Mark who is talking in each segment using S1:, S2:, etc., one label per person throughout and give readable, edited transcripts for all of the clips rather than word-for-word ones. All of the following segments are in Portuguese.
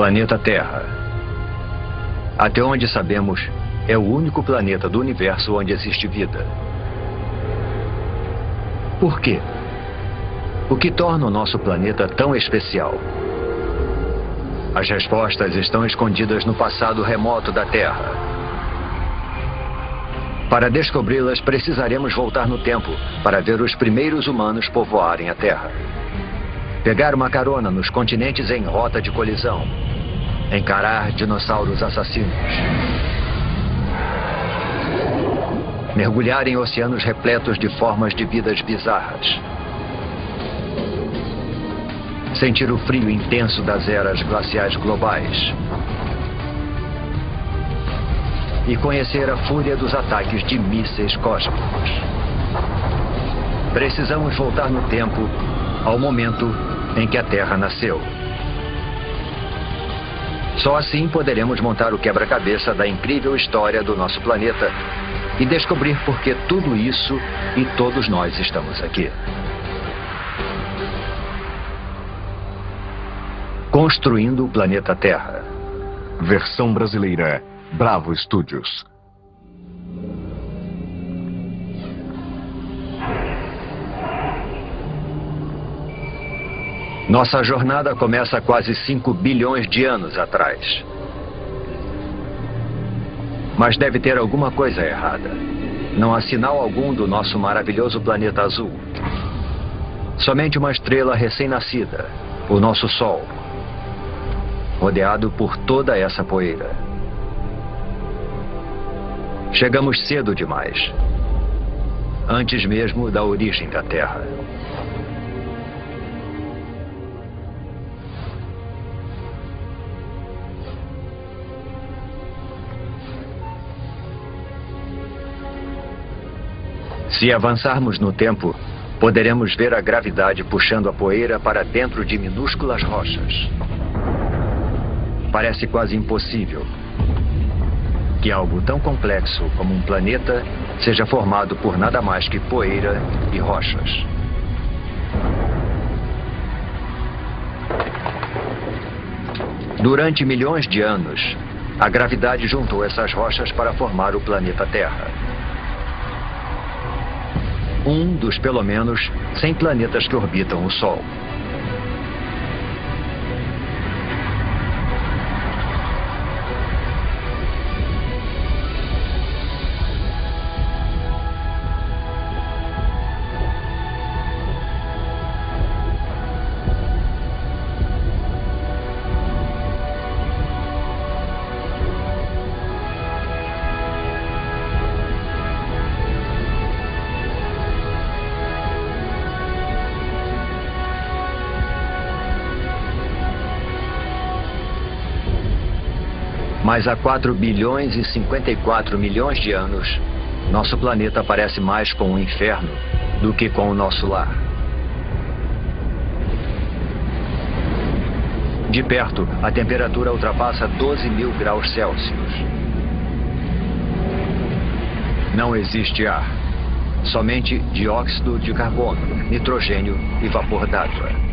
S1: Planeta Terra. Até onde sabemos, é o único planeta do universo onde existe vida. Por quê? O que torna o nosso planeta tão especial? As respostas estão escondidas no passado remoto da Terra. Para descobri-las, precisaremos voltar no tempo para ver os primeiros humanos povoarem a Terra. Pegar uma carona nos continentes em rota de colisão. Encarar dinossauros assassinos. Mergulhar em oceanos repletos de formas de vidas bizarras. Sentir o frio intenso das eras glaciais globais. E conhecer a fúria dos ataques de mísseis cósmicos. Precisamos voltar no tempo ao momento em que a Terra nasceu. Só assim poderemos montar o quebra-cabeça da incrível história do nosso planeta e descobrir por que tudo isso e todos nós estamos aqui. Construindo o planeta Terra.
S2: Versão brasileira, Bravo Studios.
S1: Nossa jornada começa há quase 5 bilhões de anos atrás. Mas deve ter alguma coisa errada. Não há sinal algum do nosso maravilhoso planeta azul. Somente uma estrela recém-nascida, o nosso Sol, rodeado por toda essa poeira. Chegamos cedo demais, antes mesmo da origem da Terra. Se avançarmos no tempo, poderemos ver a gravidade puxando a poeira para dentro de minúsculas rochas. Parece quase impossível que algo tão complexo como um planeta seja formado por nada mais que poeira e rochas. Durante milhões de anos, a gravidade juntou essas rochas para formar o planeta Terra. Um dos, pelo menos, 100 planetas que orbitam o Sol. Mas há 4 bilhões e 54 milhões de anos, nosso planeta parece mais com um inferno do que com o nosso lar. De perto, a temperatura ultrapassa 12.000 graus Celsius. Não existe ar, somente dióxido de carbono, nitrogênio e vapor d'água.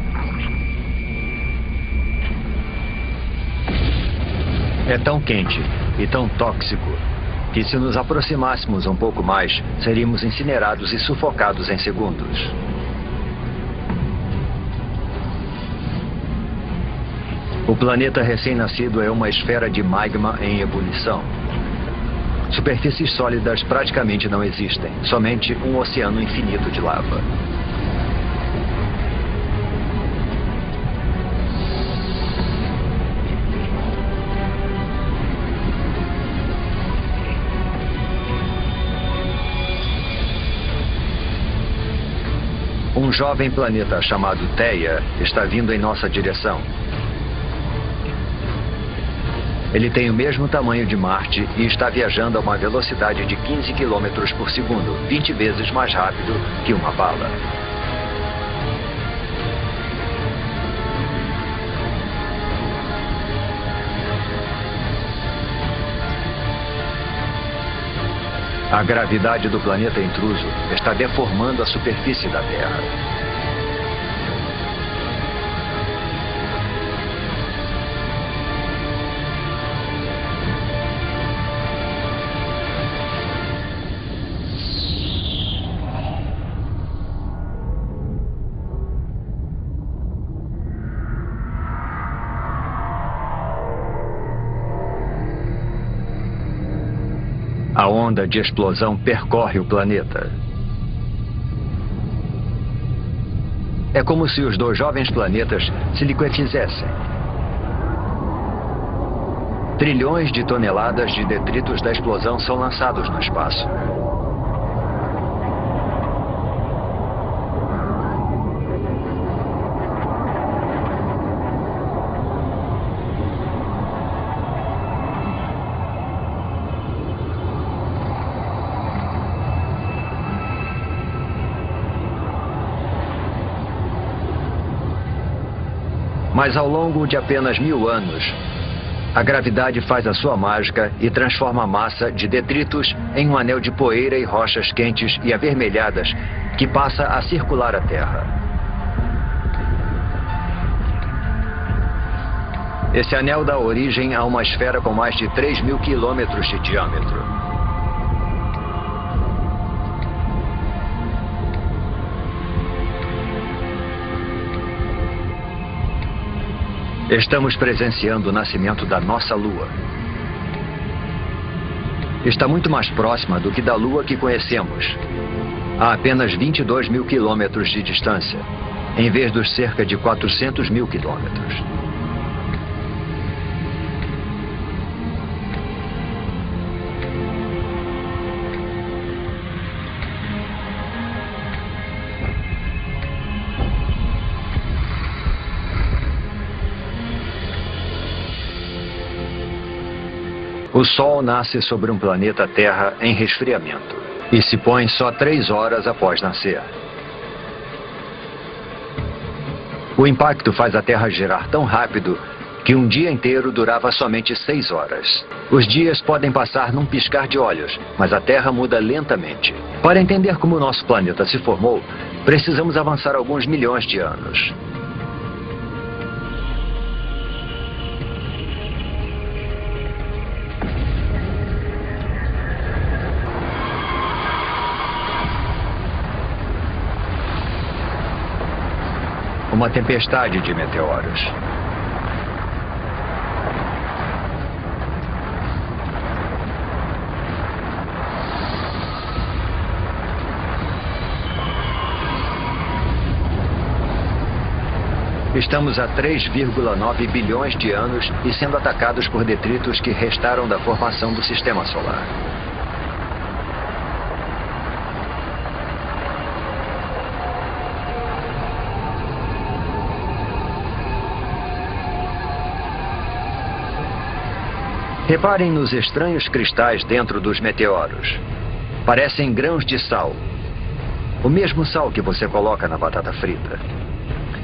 S1: É tão quente e tão tóxico que, se nos aproximássemos um pouco mais, seríamos incinerados e sufocados em segundos. O planeta recém-nascido é uma esfera de magma em ebulição. Superfícies sólidas praticamente não existem, somente um oceano infinito de lava. Um jovem planeta chamado Theia está vindo em nossa direção. Ele tem o mesmo tamanho de Marte e está viajando a uma velocidade de 15 km por segundo, 20 vezes mais rápido que uma bala. A gravidade do planeta intruso está deformando a superfície da Terra. A onda de explosão percorre o planeta. É como se os dois jovens planetas se liquefizessem. Trilhões de toneladas de detritos da explosão são lançados no espaço. Mas ao longo de apenas 1000 anos, a gravidade faz a sua mágica e transforma a massa de detritos em um anel de poeira e rochas quentes e avermelhadas que passa a circular a Terra. Esse anel dá origem a uma esfera com mais de 3.000 quilômetros de diâmetro. Estamos presenciando o nascimento da nossa Lua. Está muito mais próxima do que da Lua que conhecemos, a apenas 22.000 quilômetros de distância, em vez dos cerca de 400.000 quilômetros. O Sol nasce sobre um planeta Terra em resfriamento e se põe só 3 horas após nascer. O impacto faz a Terra girar tão rápido que um dia inteiro durava somente 6 horas. Os dias podem passar num piscar de olhos, mas a Terra muda lentamente. Para entender como o nosso planeta se formou, precisamos avançar alguns milhões de anos. Uma tempestade de meteoros. Estamos a 3,9 bilhões de anos e sendo atacados por detritos que restaram da formação do Sistema Solar. Reparem nos estranhos cristais dentro dos meteoros. Parecem grãos de sal. O mesmo sal que você coloca na batata frita.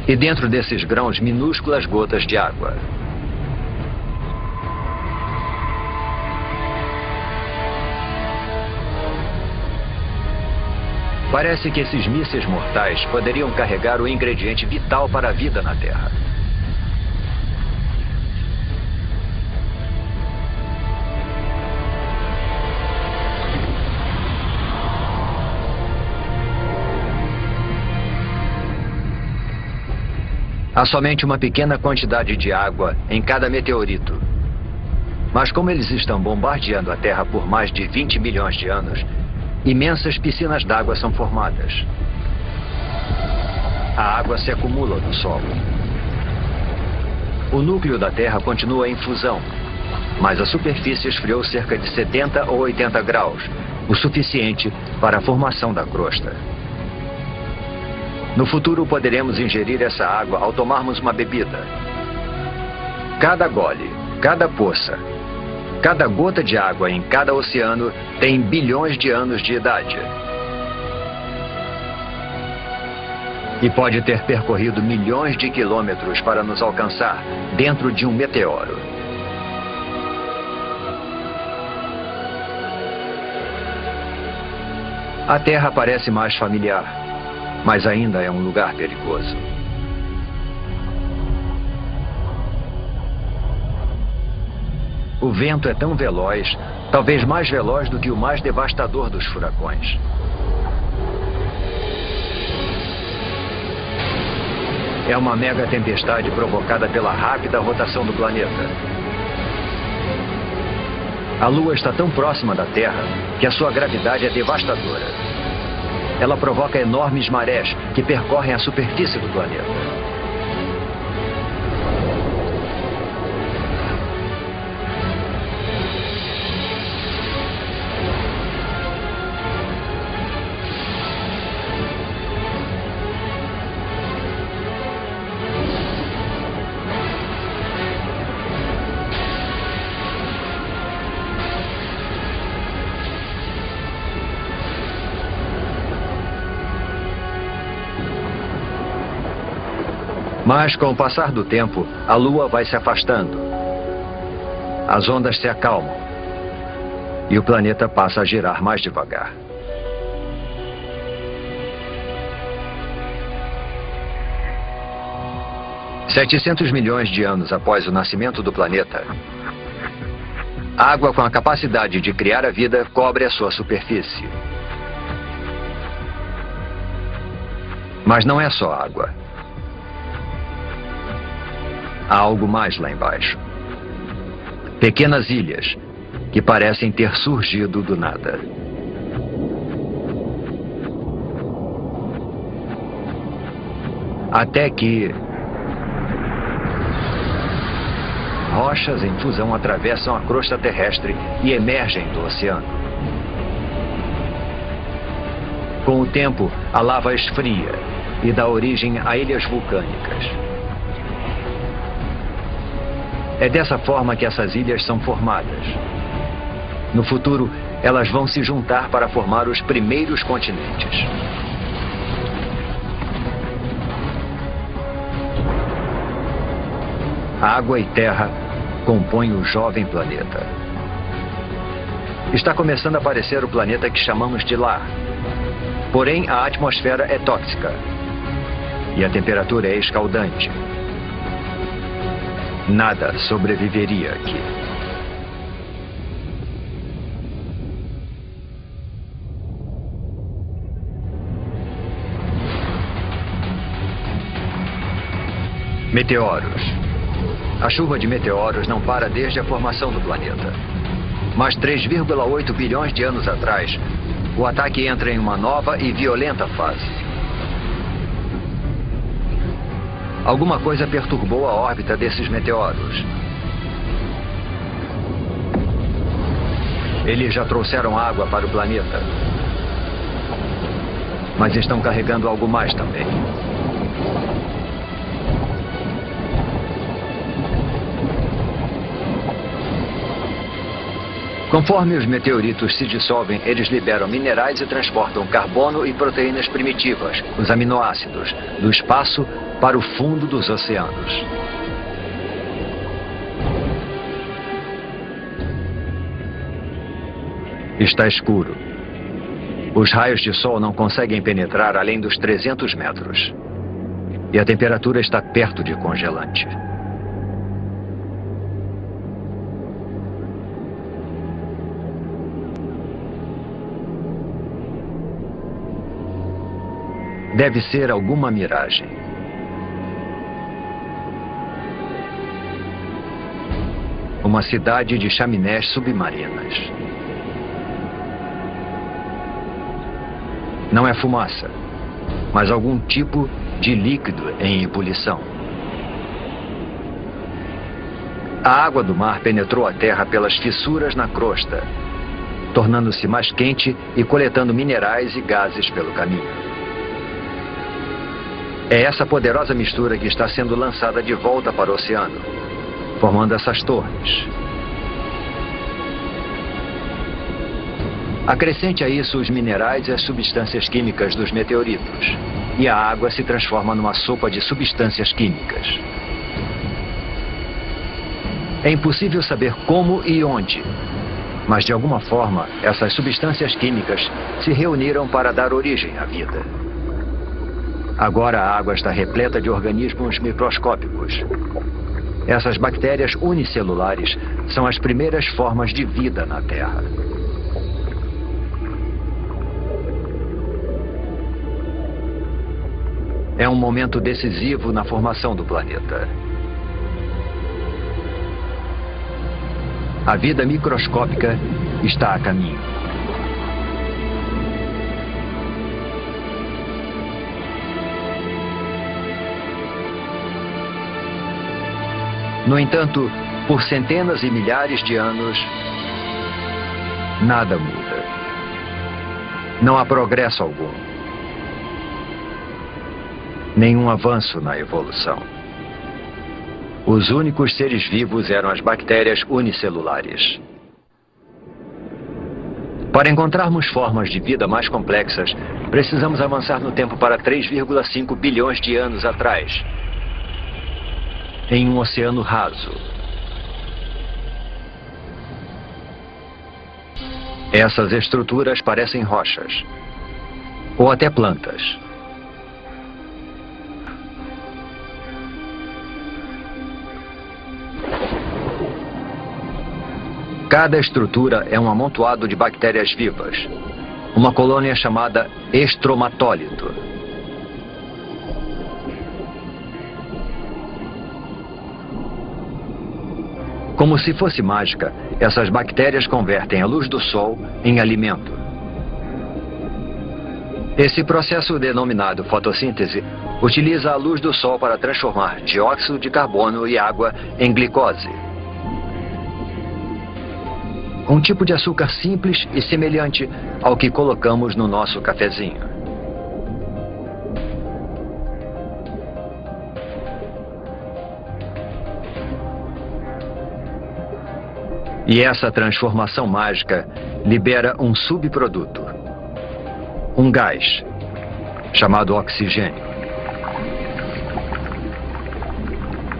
S1: E dentro desses grãos, minúsculas gotas de água. Parece que esses mísseis mortais poderiam carregar o ingrediente vital para a vida na Terra. Há somente uma pequena quantidade de água em cada meteorito. Mas como eles estão bombardeando a Terra por mais de 20 milhões de anos, imensas piscinas d'água são formadas. A água se acumula no solo. O núcleo da Terra continua em fusão, mas a superfície esfriou cerca de 70 ou 80 graus, o suficiente para a formação da crosta. No futuro poderemos ingerir essa água ao tomarmos uma bebida. Cada gole, cada poça, cada gota de água em cada oceano tem bilhões de anos de idade. E pode ter percorrido milhões de quilômetros para nos alcançar dentro de um meteoro. A Terra parece mais familiar, mas ainda é um lugar perigoso. O vento é tão veloz, talvez mais veloz do que o mais devastador dos furacões. É uma mega tempestade provocada pela rápida rotação do planeta. A Lua está tão próxima da Terra que a sua gravidade é devastadora. Ela provoca enormes marés que percorrem a superfície do planeta. Mas, com o passar do tempo, a Lua vai se afastando. As ondas se acalmam. E o planeta passa a girar mais devagar. $700 milhões de anos após o nascimento do planeta, a água com a capacidade de criar a vida cobre a sua superfície. Mas não é só água. Há algo mais lá embaixo. Pequenas ilhas que parecem ter surgido do nada. Até que rochas em fusão atravessam a crosta terrestre e emergem do oceano. Com o tempo, a lava esfria e dá origem a ilhas vulcânicas. É dessa forma que essas ilhas são formadas. No futuro, elas vão se juntar para formar os primeiros continentes. Água e terra compõem o jovem planeta. Está começando a aparecer o planeta que chamamos de lar. Porém, a atmosfera é tóxica. E a temperatura é escaldante. Nada sobreviveria aqui. Meteoros. A chuva de meteoros não para desde a formação do planeta. Mas 3,8 bilhões de anos atrás, o ataque entra em uma nova e violenta fase. Alguma coisa perturbou a órbita desses meteoros. Eles já trouxeram água para o planeta. Mas estão carregando algo mais também. Conforme os meteoritos se dissolvem, eles liberam minerais e transportam carbono e proteínas primitivas, os aminoácidos, do espaço para o fundo dos oceanos. Está escuro. Os raios de sol não conseguem penetrar além dos 300 metros. E a temperatura está perto de congelante. Deve ser alguma miragem. Uma cidade de chaminés submarinas. Não é fumaça, mas algum tipo de líquido em ebulição. A água do mar penetrou a terra pelas fissuras na crosta, tornando-se mais quente e coletando minerais e gases pelo caminho. É essa poderosa mistura que está sendo lançada de volta para o oceano, formando essas torres. Acrescente a isso os minerais e as substâncias químicas dos meteoritos, e a água se transforma numa sopa de substâncias químicas. É impossível saber como e onde, mas de alguma forma essas substâncias químicas se reuniram para dar origem à vida. Agora a água está repleta de organismos microscópicos. Essas bactérias unicelulares são as primeiras formas de vida na Terra. É um momento decisivo na formação do planeta. A vida microscópica está a caminho. No entanto, por centenas e milhares de anos, nada muda. Não há progresso algum. Nenhum avanço na evolução. Os únicos seres vivos eram as bactérias unicelulares. Para encontrarmos formas de vida mais complexas, precisamos avançar no tempo para 3,5 bilhões de anos atrás, em um oceano raso. Essas estruturas parecem rochas, ou até plantas. Cada estrutura é um amontoado de bactérias vivas, uma colônia chamada estromatólito. Como se fosse mágica, essas bactérias convertem a luz do sol em alimento. Esse processo, denominado fotossíntese, utiliza a luz do sol para transformar dióxido de carbono e água em glicose. Um tipo de açúcar simples e semelhante ao que colocamos no nosso cafezinho. E essa transformação mágica libera um subproduto, um gás, chamado oxigênio.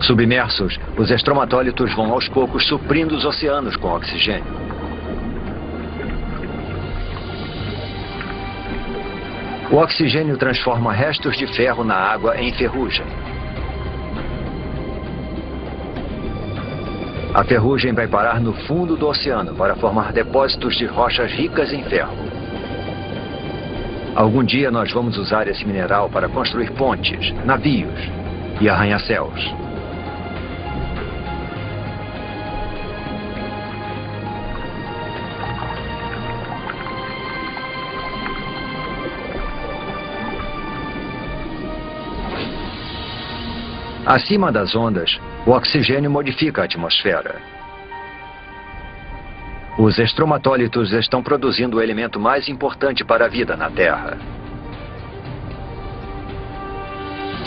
S1: Submersos, os estromatólitos vão aos poucos suprindo os oceanos com oxigênio. O oxigênio transforma restos de ferro na água em ferrugem. A ferrugem vai parar no fundo do oceano para formar depósitos de rochas ricas em ferro. Algum dia nós vamos usar esse mineral para construir pontes, navios e arranha-céus. Acima das ondas, o oxigênio modifica a atmosfera. Os estromatólitos estão produzindo o elemento mais importante para a vida na Terra.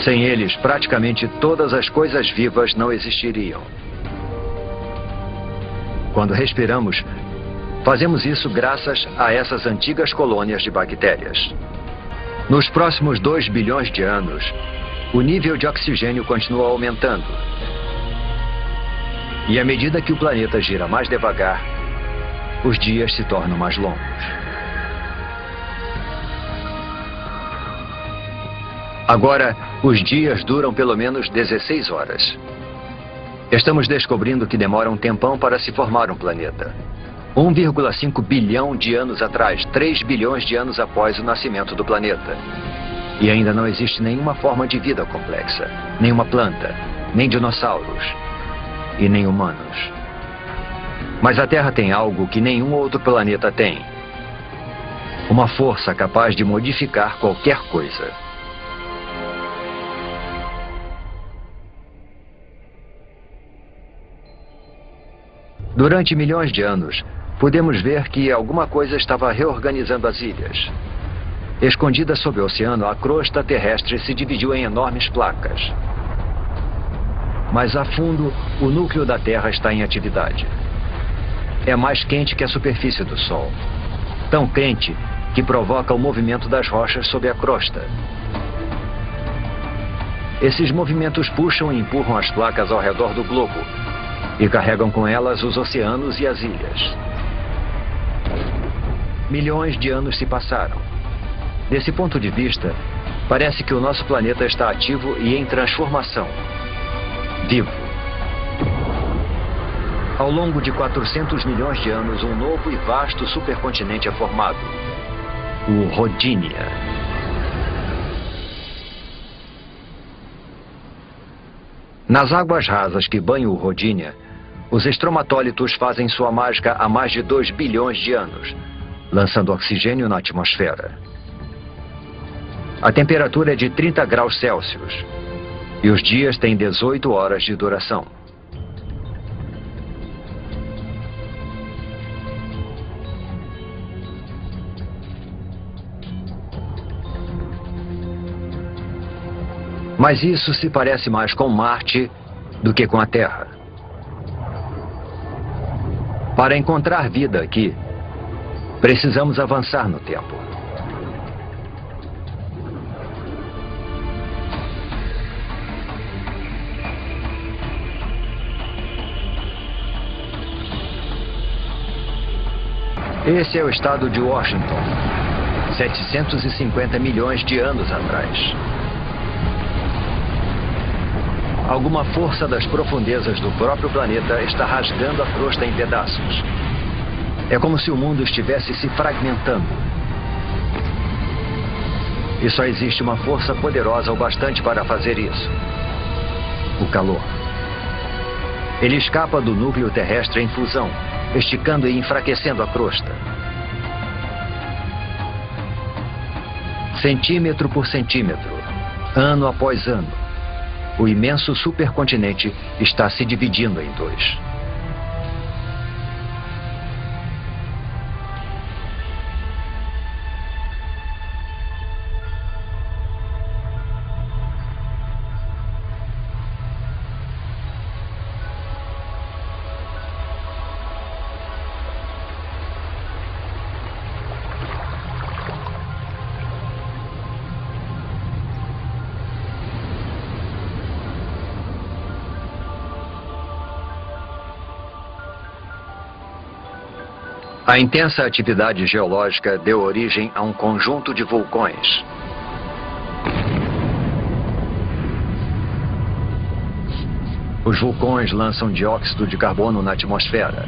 S1: Sem eles, praticamente todas as coisas vivas não existiriam. Quando respiramos, fazemos isso graças a essas antigas colônias de bactérias. Nos próximos 2 bilhões de anos, o nível de oxigênio continua aumentando. E à medida que o planeta gira mais devagar, os dias se tornam mais longos. Agora, os dias duram pelo menos 16 horas. Estamos descobrindo que demora um tempão para se formar um planeta. 1,5 bilhão de anos atrás, 3 bilhões de anos após o nascimento do planeta. E ainda não existe nenhuma forma de vida complexa, nenhuma planta, nem dinossauros e nem humanos. Mas a Terra tem algo que nenhum outro planeta tem. Uma força capaz de modificar qualquer coisa. Durante milhões de anos, podemos ver que alguma coisa estava reorganizando as ilhas. Escondida sob o oceano, a crosta terrestre se dividiu em enormes placas. Mas a fundo, o núcleo da Terra está em atividade. É mais quente que a superfície do Sol. Tão quente que provoca o movimento das rochas sob a crosta. Esses movimentos puxam e empurram as placas ao redor do globo e carregam com elas os oceanos e as ilhas. Milhões de anos se passaram. Desse ponto de vista, parece que o nosso planeta está ativo e em transformação. Vivo. Ao longo de 400 milhões de anos, um novo e vasto supercontinente é formado. O Rodinia. Nas águas rasas que banham o Rodinia, Os estromatólitos fazem sua mágica há mais de 2 bilhões de anos, lançando oxigênio na atmosfera. A temperatura é de 30 graus Celsius e os dias têm 18 horas de duração. Mas isso se parece mais com Marte do que com a Terra. Para encontrar vida aqui, precisamos avançar no tempo. Esse é o estado de Washington, 750 milhões de anos atrás. Alguma força das profundezas do próprio planeta está rasgando a crosta em pedaços. É como se o mundo estivesse se fragmentando. E só existe uma força poderosa o bastante para fazer isso: o calor. Ele escapa do núcleo terrestre em fusão, esticando e enfraquecendo a crosta. Centímetro por centímetro, ano após ano, o imenso supercontinente está se dividindo em dois. A intensa atividade geológica deu origem a um conjunto de vulcões. Os vulcões lançam dióxido de carbono na atmosfera.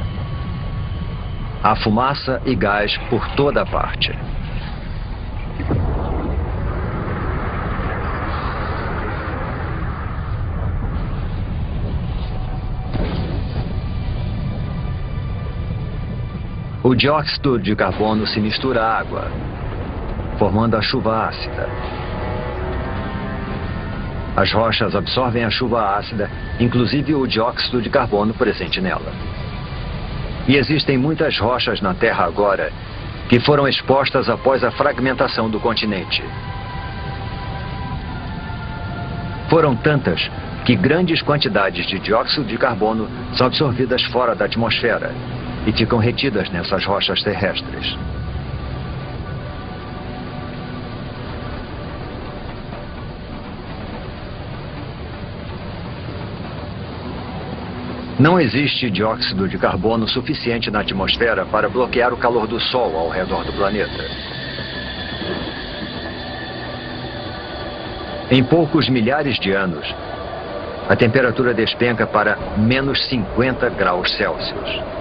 S1: Há fumaça e gás por toda parte. O dióxido de carbono se mistura à água, formando a chuva ácida. As rochas absorvem a chuva ácida, inclusive o dióxido de carbono presente nela. E existem muitas rochas na Terra agora que foram expostas após a fragmentação do continente. Foram tantas que grandes quantidades de dióxido de carbono são absorvidas fora da atmosfera e ficam retidas nessas rochas terrestres. Não existe dióxido de carbono suficiente na atmosfera para bloquear o calor do Sol ao redor do planeta. Em poucos milhares de anos, a temperatura despenca para menos 50 graus Celsius.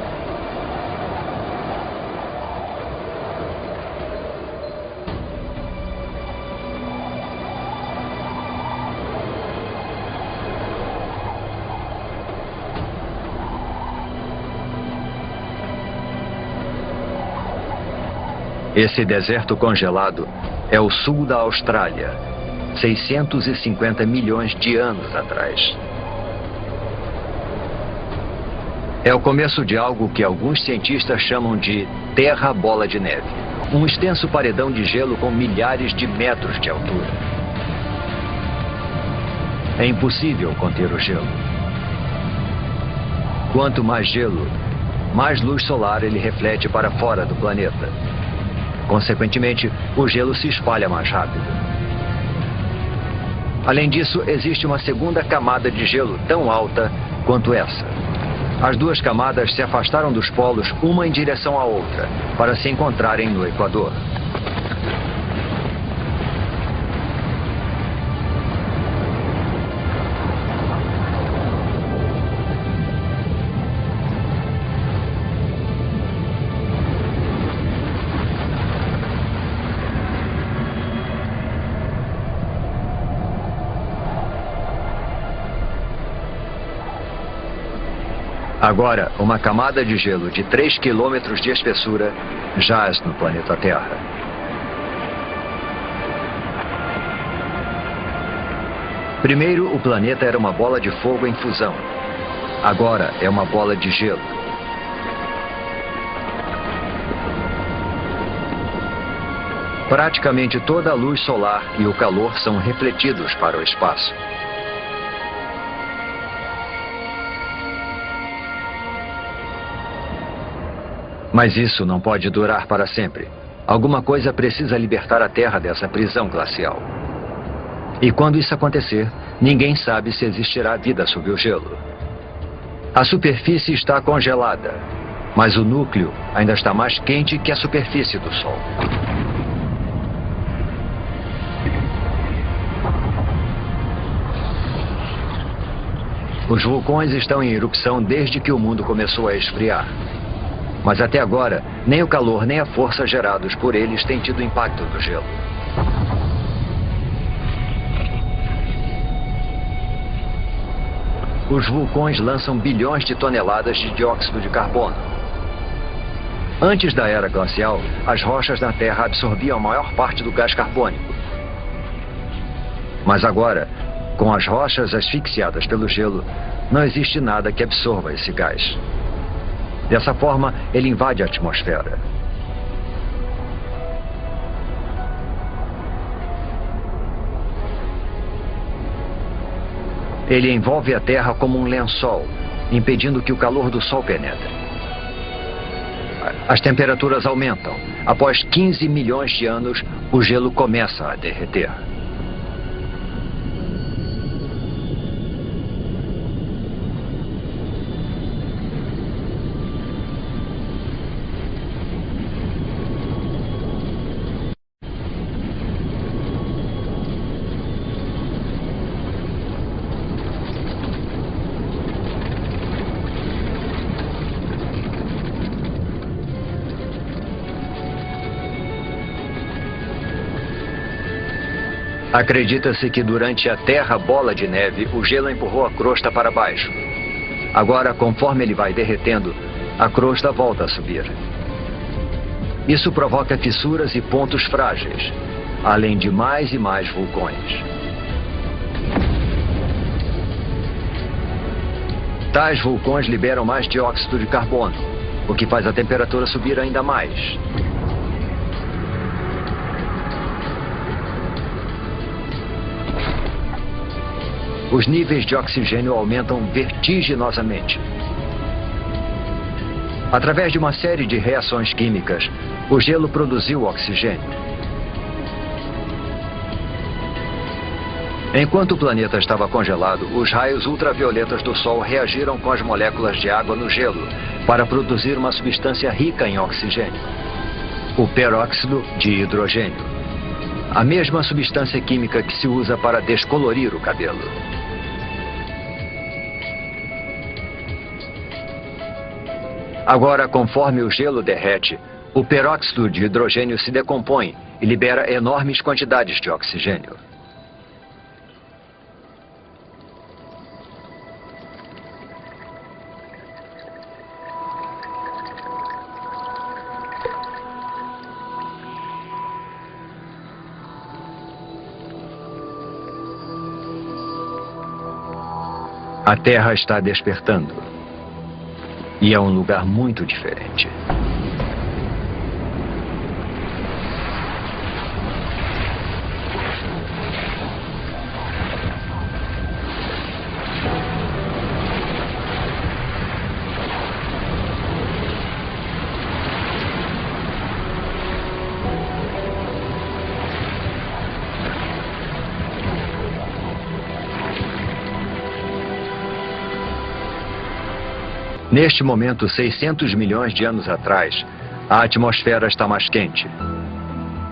S1: Esse deserto congelado é o sul da Austrália, 650 milhões de anos atrás. É o começo de algo que alguns cientistas chamam de Terra Bola de Neve, um extenso paredão de gelo com milhares de metros de altura. É impossível conter o gelo. Quanto mais gelo, mais luz solar ele reflete para fora do planeta. Consequentemente, o gelo se espalha mais rápido. Além disso, existe uma segunda camada de gelo tão alta quanto essa. As duas camadas se afastaram dos polos uma em direção à outra, para se encontrarem no Equador. Agora, uma camada de gelo de 3 quilômetros de espessura jaz no planeta Terra. Primeiro, o planeta era uma bola de fogo em fusão. Agora é uma bola de gelo. Praticamente toda a luz solar e o calor são refletidos para o espaço. Mas isso não pode durar para sempre. Alguma coisa precisa libertar a Terra dessa prisão glacial. E quando isso acontecer, ninguém sabe se existirá vida sob o gelo. A superfície está congelada, mas o núcleo ainda está mais quente que a superfície do Sol. Os vulcões estão em erupção desde que o mundo começou a esfriar. Mas até agora, nem o calor nem a força gerados por eles têm tido impacto no gelo. Os vulcões lançam bilhões de toneladas de dióxido de carbono. Antes da era glacial, as rochas na Terra absorviam a maior parte do gás carbônico. Mas agora, com as rochas asfixiadas pelo gelo, não existe nada que absorva esse gás. Dessa forma, ele invade a atmosfera. Ele envolve a Terra como um lençol, impedindo que o calor do Sol penetre. As temperaturas aumentam. Após 15 milhões de anos, o gelo começa a derreter. Acredita-se que durante a Terra Bola de Neve, o gelo empurrou a crosta para baixo. Agora, conforme ele vai derretendo, a crosta volta a subir. Isso provoca fissuras e pontos frágeis, além de mais e mais vulcões. Tais vulcões liberam mais dióxido de carbono, o que faz a temperatura subir ainda mais. Os níveis de oxigênio aumentam vertiginosamente. Através de uma série de reações químicas, o gelo produziu oxigênio. Enquanto o planeta estava congelado, os raios ultravioletas do Sol reagiram com as moléculas de água no gelo para produzir uma substância rica em oxigênio, o peróxido de hidrogênio, a mesma substância química que se usa para descolorir o cabelo. Agora, conforme o gelo derrete, o peróxido de hidrogênio se decompõe e libera enormes quantidades de oxigênio. A Terra está despertando. E é um lugar muito diferente. Neste momento, 600 milhões de anos atrás, a atmosfera está mais quente.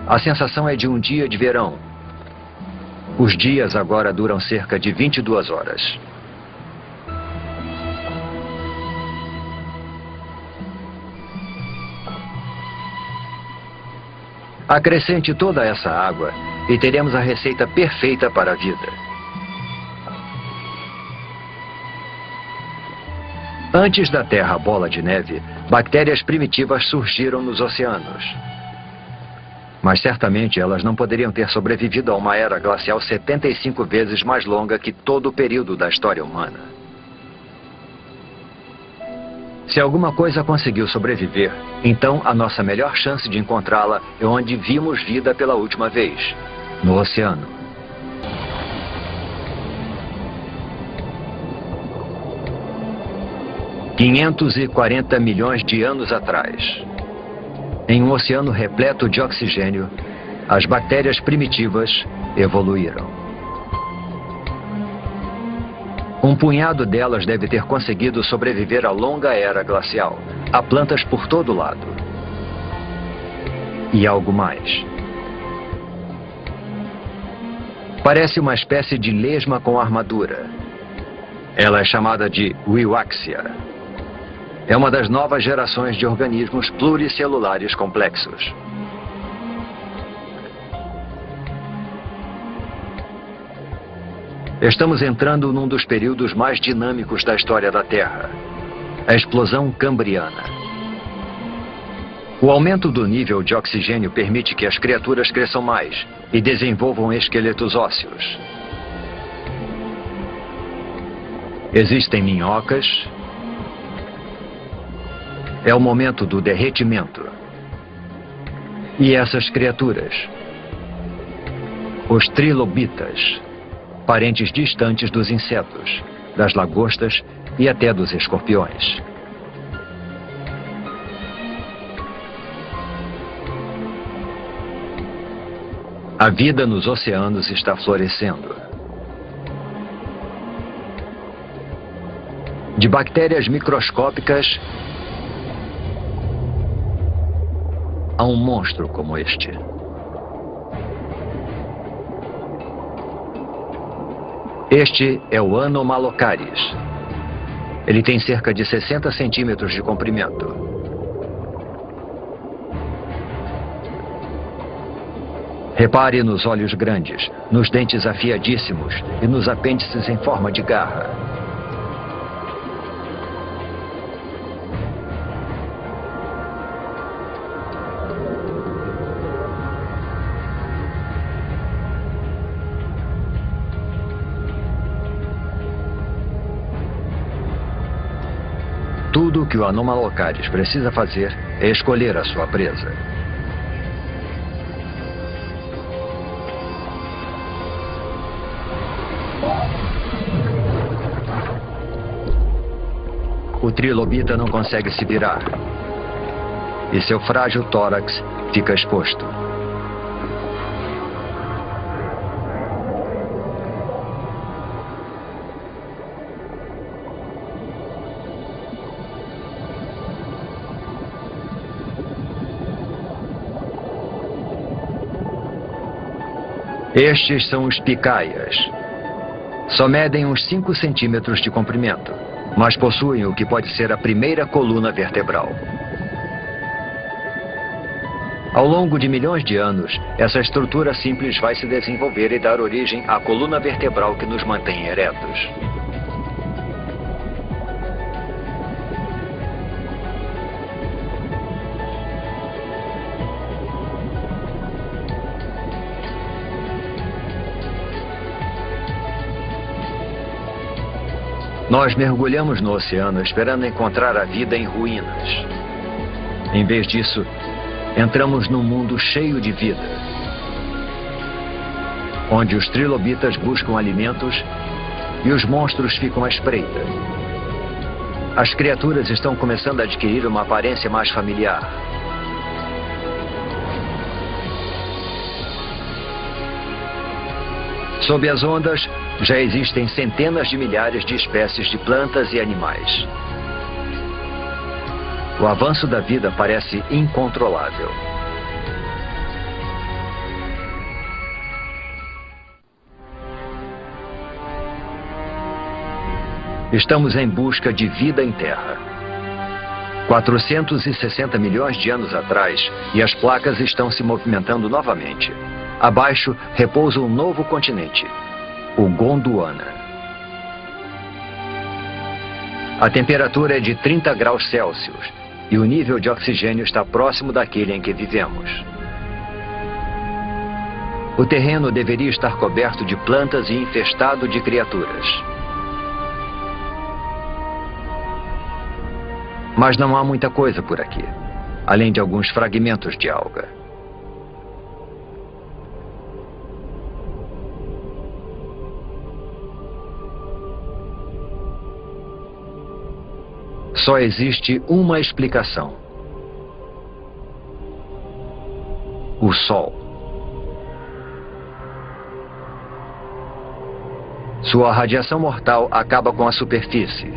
S1: A sensação é de um dia de verão. Os dias agora duram cerca de 22 horas. Acrescente toda essa água e teremos a receita perfeita para a vida. Antes da Terra bola de neve, bactérias primitivas surgiram nos oceanos. Mas certamente elas não poderiam ter sobrevivido a uma era glacial 75 vezes mais longa que todo o período da história humana. Se alguma coisa conseguiu sobreviver, então a nossa melhor chance de encontrá-la é onde vimos vida pela última vez, no oceano. $540 milhões de anos atrás. Em um oceano repleto de oxigênio, as bactérias primitivas evoluíram. Um punhado delas deve ter conseguido sobreviver à longa era glacial. Há plantas por todo lado. E algo mais. Parece uma espécie de lesma com armadura. Ela é chamada de Wiwaxia. É uma das novas gerações de organismos pluricelulares complexos. Estamos entrando num dos períodos mais dinâmicos da história da Terra, a explosão cambriana. O aumento do nível de oxigênio permite que as criaturas cresçam mais e desenvolvam esqueletos ósseos. Existem minhocas. É o momento do derretimento. E essas criaturas, os trilobitas, parentes distantes dos insetos, das lagostas e até dos escorpiões. A vida nos oceanos está florescendo. De bactérias microscópicas a um monstro como este. Este é o Anomalocaris. Ele tem cerca de 60 centímetros de comprimento. Repare nos olhos grandes, nos dentes afiadíssimos e nos apêndices em forma de garra. Tudo o que o Anomalocaris precisa fazer é escolher a sua presa. O trilobita não consegue se virar. E seu frágil tórax fica exposto. Estes são os picaias. Só medem uns 5 centímetros de comprimento, mas possuem o que pode ser a primeira coluna vertebral. Ao longo de milhões de anos, essa estrutura simples vai se desenvolver e dar origem à coluna vertebral que nos mantém eretos. Nós mergulhamos no oceano esperando encontrar a vida em ruínas. Em vez disso, entramos num mundo cheio de vida, onde os trilobitas buscam alimentos e os monstros ficam à espreita. As criaturas estão começando a adquirir uma aparência mais familiar. Sob as ondas, já existem centenas de milhares de espécies de plantas e animais. O avanço da vida parece incontrolável. Estamos em busca de vida em Terra. 460 milhões de anos atrás, e as placas estão se movimentando novamente. Abaixo repousa um novo continente, o Gondwana. A temperatura é de 30 graus Celsius e o nível de oxigênio está próximo daquele em que vivemos. O terreno deveria estar coberto de plantas e infestado de criaturas. Mas não há muita coisa por aqui, além de alguns fragmentos de alga. Só existe uma explicação: o Sol. Sua radiação mortal acaba com a superfície.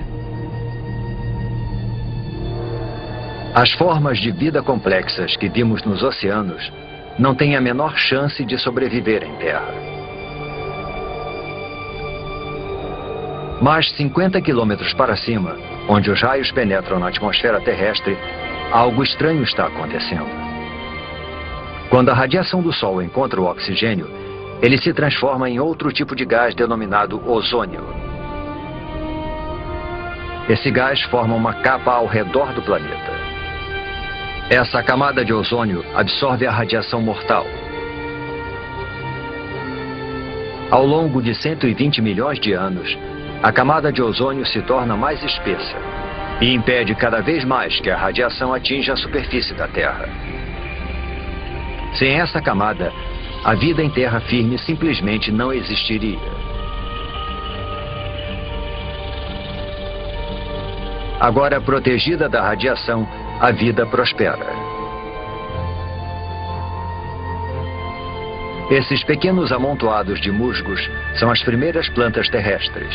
S1: As formas de vida complexas que vimos nos oceanos não têm a menor chance de sobreviver em Terra. Mas 50 quilômetros para cima, onde os raios penetram na atmosfera terrestre, algo estranho está acontecendo. Quando a radiação do Sol encontra o oxigênio, ele se transforma em outro tipo de gás denominado ozônio. Esse gás forma uma capa ao redor do planeta. Essa camada de ozônio absorve a radiação mortal. Ao longo de 120 milhões de anos, a camada de ozônio se torna mais espessa e impede cada vez mais que a radiação atinja a superfície da Terra. Sem essa camada, a vida em terra firme simplesmente não existiria. Agora protegida da radiação, a vida prospera. Esses pequenos amontoados de musgos são as primeiras plantas terrestres.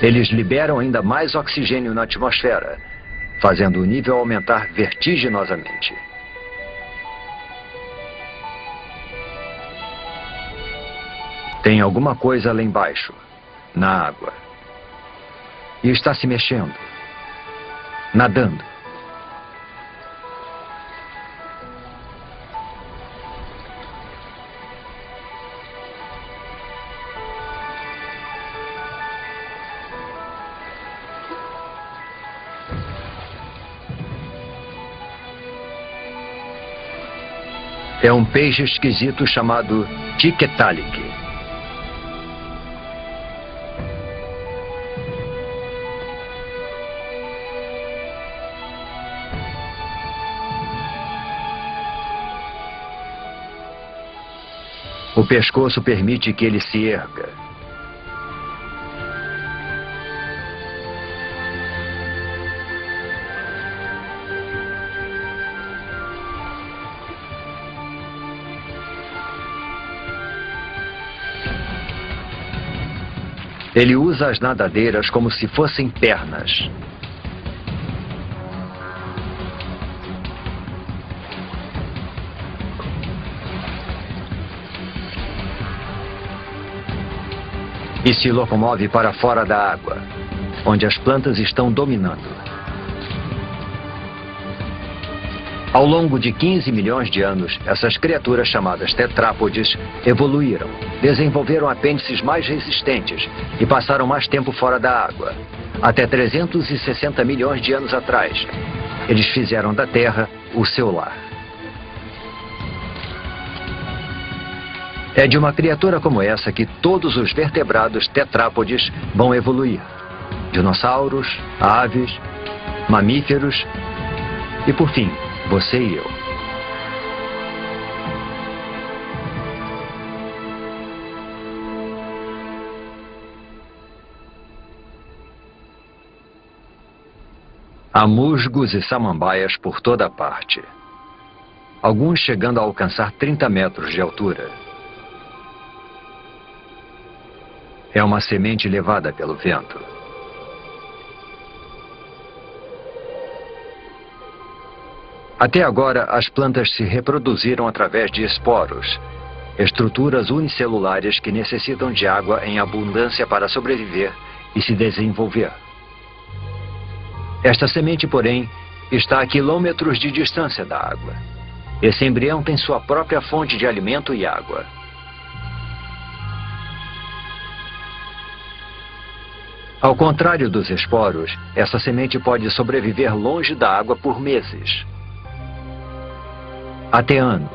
S1: Eles liberam ainda mais oxigênio na atmosfera, fazendo o nível aumentar vertiginosamente. Tem alguma coisa lá embaixo, na água. E está se mexendo, nadando. É um peixe esquisito chamado Tiktaalik. O pescoço permite que ele se erga. Ele usa as nadadeiras como se fossem pernas. E se locomove para fora da água, onde as plantas estão dominando. Ao longo de 15 milhões de anos, essas criaturas chamadas tetrápodes evoluíram, desenvolveram apêndices mais resistentes e passaram mais tempo fora da água. Até 360 milhões de anos atrás, eles fizeram da Terra o seu lar. É de uma criatura como essa que todos os vertebrados tetrápodes vão evoluir. Dinossauros, aves, mamíferos e, por fim, você e eu. Há musgos e samambaias por toda parte. Alguns chegando a alcançar 30 metros de altura. É uma semente levada pelo vento. Até agora, as plantas se reproduziram através de esporos, estruturas unicelulares que necessitam de água em abundância para sobreviver e se desenvolver. Esta semente, porém, está a quilômetros de distância da água. Esse embrião tem sua própria fonte de alimento e água. Ao contrário dos esporos, essa semente pode sobreviver longe da água por meses, até anos.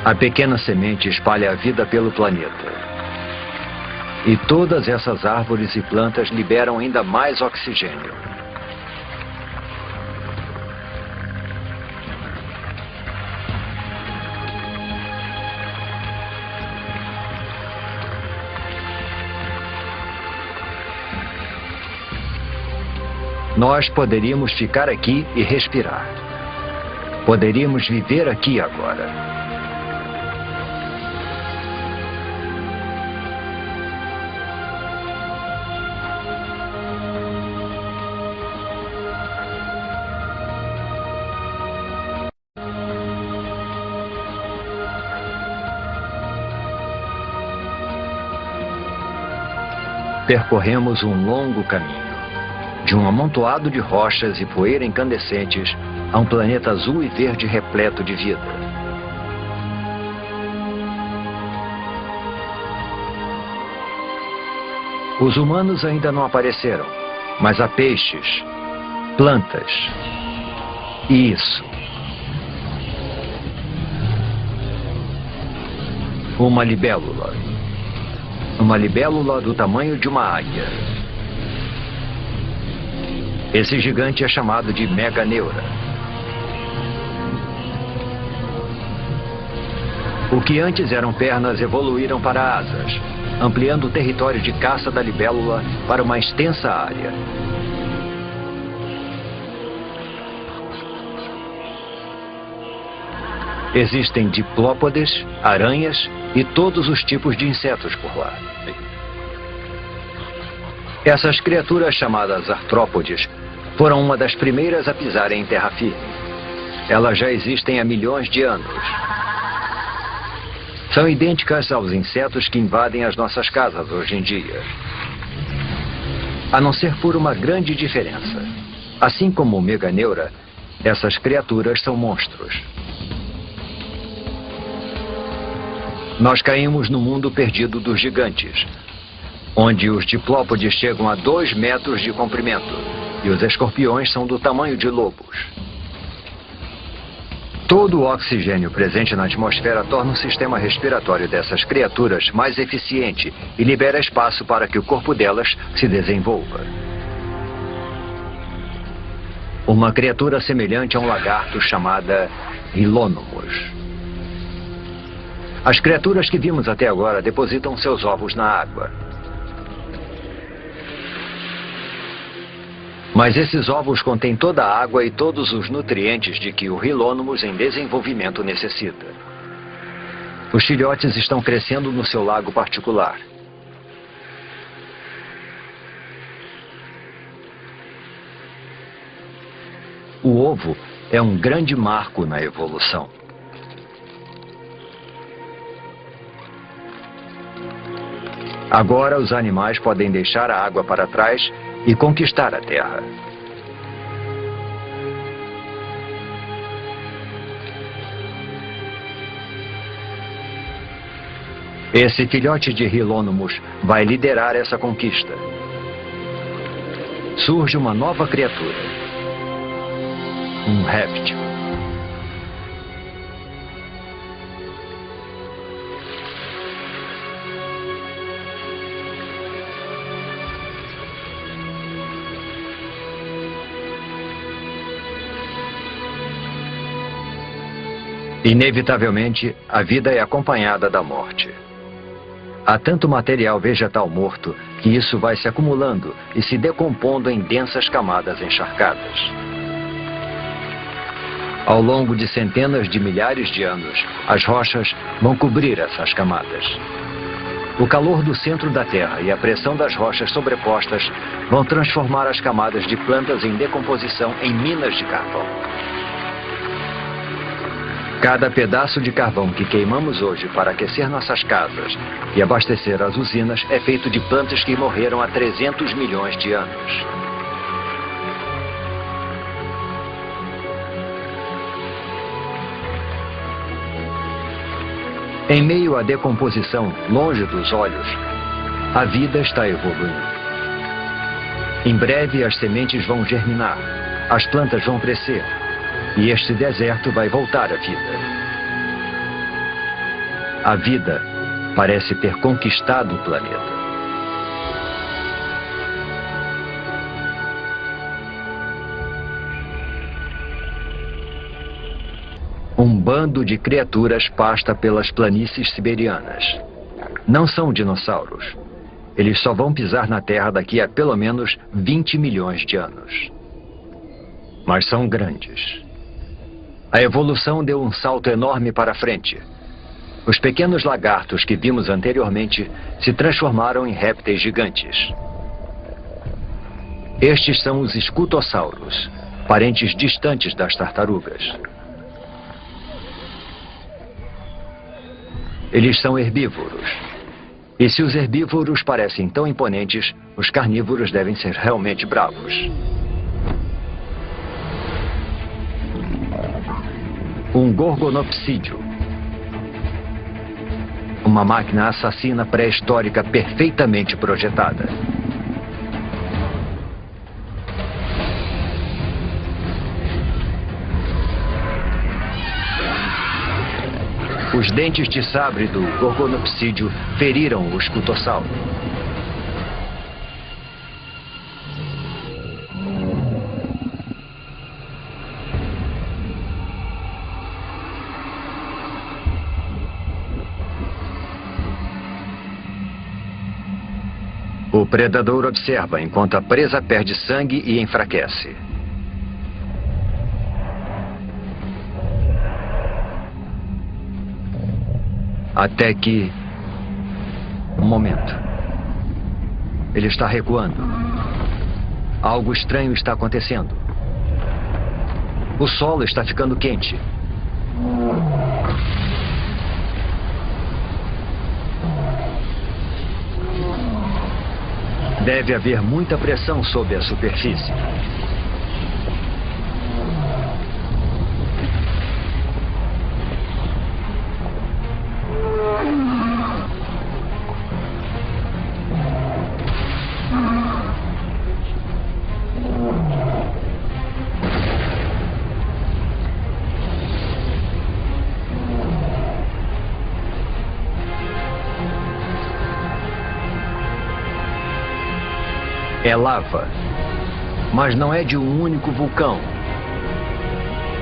S1: A pequena semente espalha a vida pelo planeta. E todas essas árvores e plantas liberam ainda mais oxigênio. Nós poderíamos ficar aqui e respirar. Poderíamos viver aqui agora. Percorremos um longo caminho, de um amontoado de rochas e poeira incandescentes a um planeta azul e verde repleto de vida. Os humanos ainda não apareceram, mas há peixes, plantas e isso. Uma libélula. Uma libélula do tamanho de uma águia. Esse gigante é chamado de Meganeura. O que antes eram pernas evoluíram para asas, ampliando o território de caça da libélula para uma extensa área. Existem diplópodes, aranhas e todos os tipos de insetos por lá. Essas criaturas chamadas artrópodes foram uma das primeiras a pisarem em terra firme. Elas já existem há milhões de anos. São idênticas aos insetos que invadem as nossas casas hoje em dia. A não ser por uma grande diferença. Assim como o Meganeura, essas criaturas são monstros. Nós caímos no mundo perdido dos gigantes, onde os diplópodes chegam a 2 metros de comprimento e os escorpiões são do tamanho de lobos. Todo o oxigênio presente na atmosfera torna o sistema respiratório dessas criaturas mais eficiente e libera espaço para que o corpo delas se desenvolva. Uma criatura semelhante a um lagarto chamada Hylonymos. As criaturas que vimos até agora depositam seus ovos na água. Mas esses ovos contêm toda a água e todos os nutrientes de que o Hylonymos em desenvolvimento necessita. Os filhotes estão crescendo no seu lago particular. O ovo é um grande marco na evolução. Agora os animais podem deixar a água para trás e conquistar a terra. Esse filhote de Hylonymos vai liderar essa conquista. Surge uma nova criatura. Um réptil. Inevitavelmente, a vida é acompanhada da morte. Há tanto material vegetal morto que isso vai se acumulando e se decompondo em densas camadas encharcadas. Ao longo de centenas de milhares de anos, as rochas vão cobrir essas camadas. O calor do centro da Terra e a pressão das rochas sobrepostas vão transformar as camadas de plantas em decomposição em minas de carvão. Cada pedaço de carvão que queimamos hoje para aquecer nossas casas e abastecer as usinas é feito de plantas que morreram há 300 milhões de anos. Em meio à decomposição, longe dos olhos, a vida está evoluindo. Em breve as sementes vão germinar, as plantas vão crescer e este deserto vai voltar à vida. A vida parece ter conquistado o planeta. Um bando de criaturas pasta pelas planícies siberianas. Não são dinossauros. Eles só vão pisar na Terra daqui a pelo menos 20 milhões de anos. Mas são grandes. A evolução deu um salto enorme para frente. Os pequenos lagartos que vimos anteriormente se transformaram em répteis gigantes. Estes são os escutossauros, parentes distantes das tartarugas. Eles são herbívoros. E se os herbívoros parecem tão imponentes, os carnívoros devem ser realmente bravos. Um gorgonopsídeo. Uma máquina assassina pré-histórica perfeitamente projetada. Os dentes de sabre do gorgonopsídeo feriram o escutossauro. O predador observa enquanto a presa perde sangue e enfraquece. Até que... um momento. Ele está recuando. Algo estranho está acontecendo. O solo está ficando quente. Deve haver muita pressão sob a superfície. É lava, mas não é de um único vulcão.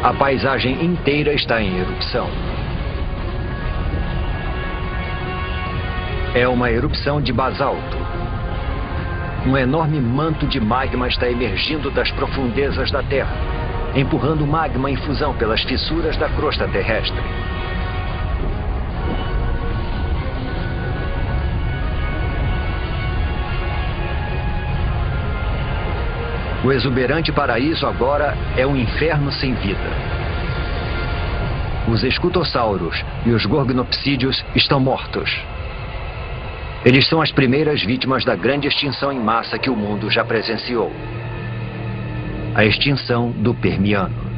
S1: A paisagem inteira está em erupção. É uma erupção de basalto. Um enorme manto de magma está emergindo das profundezas da Terra, empurrando magma em fusão pelas fissuras da crosta terrestre. O exuberante paraíso agora é um inferno sem vida. Os escutossauros e os gorgonopsídeos estão mortos. Eles são as primeiras vítimas da grande extinção em massa que o mundo já presenciou. A extinção do Permiano.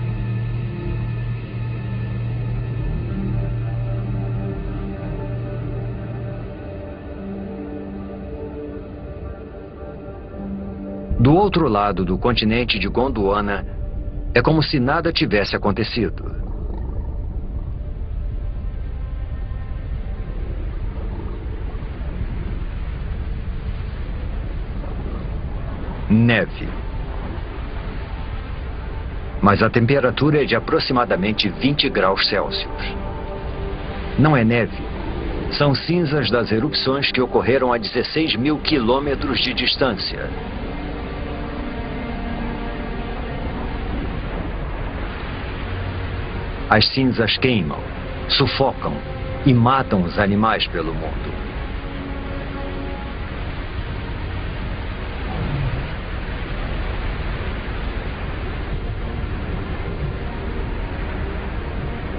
S1: Do outro lado do continente de Gondwana, é como se nada tivesse acontecido. Neve. Mas a temperatura é de aproximadamente 20 graus Celsius. Não é neve. São cinzas das erupções que ocorreram a 16 mil quilômetros de distância. As cinzas queimam, sufocam e matam os animais pelo mundo.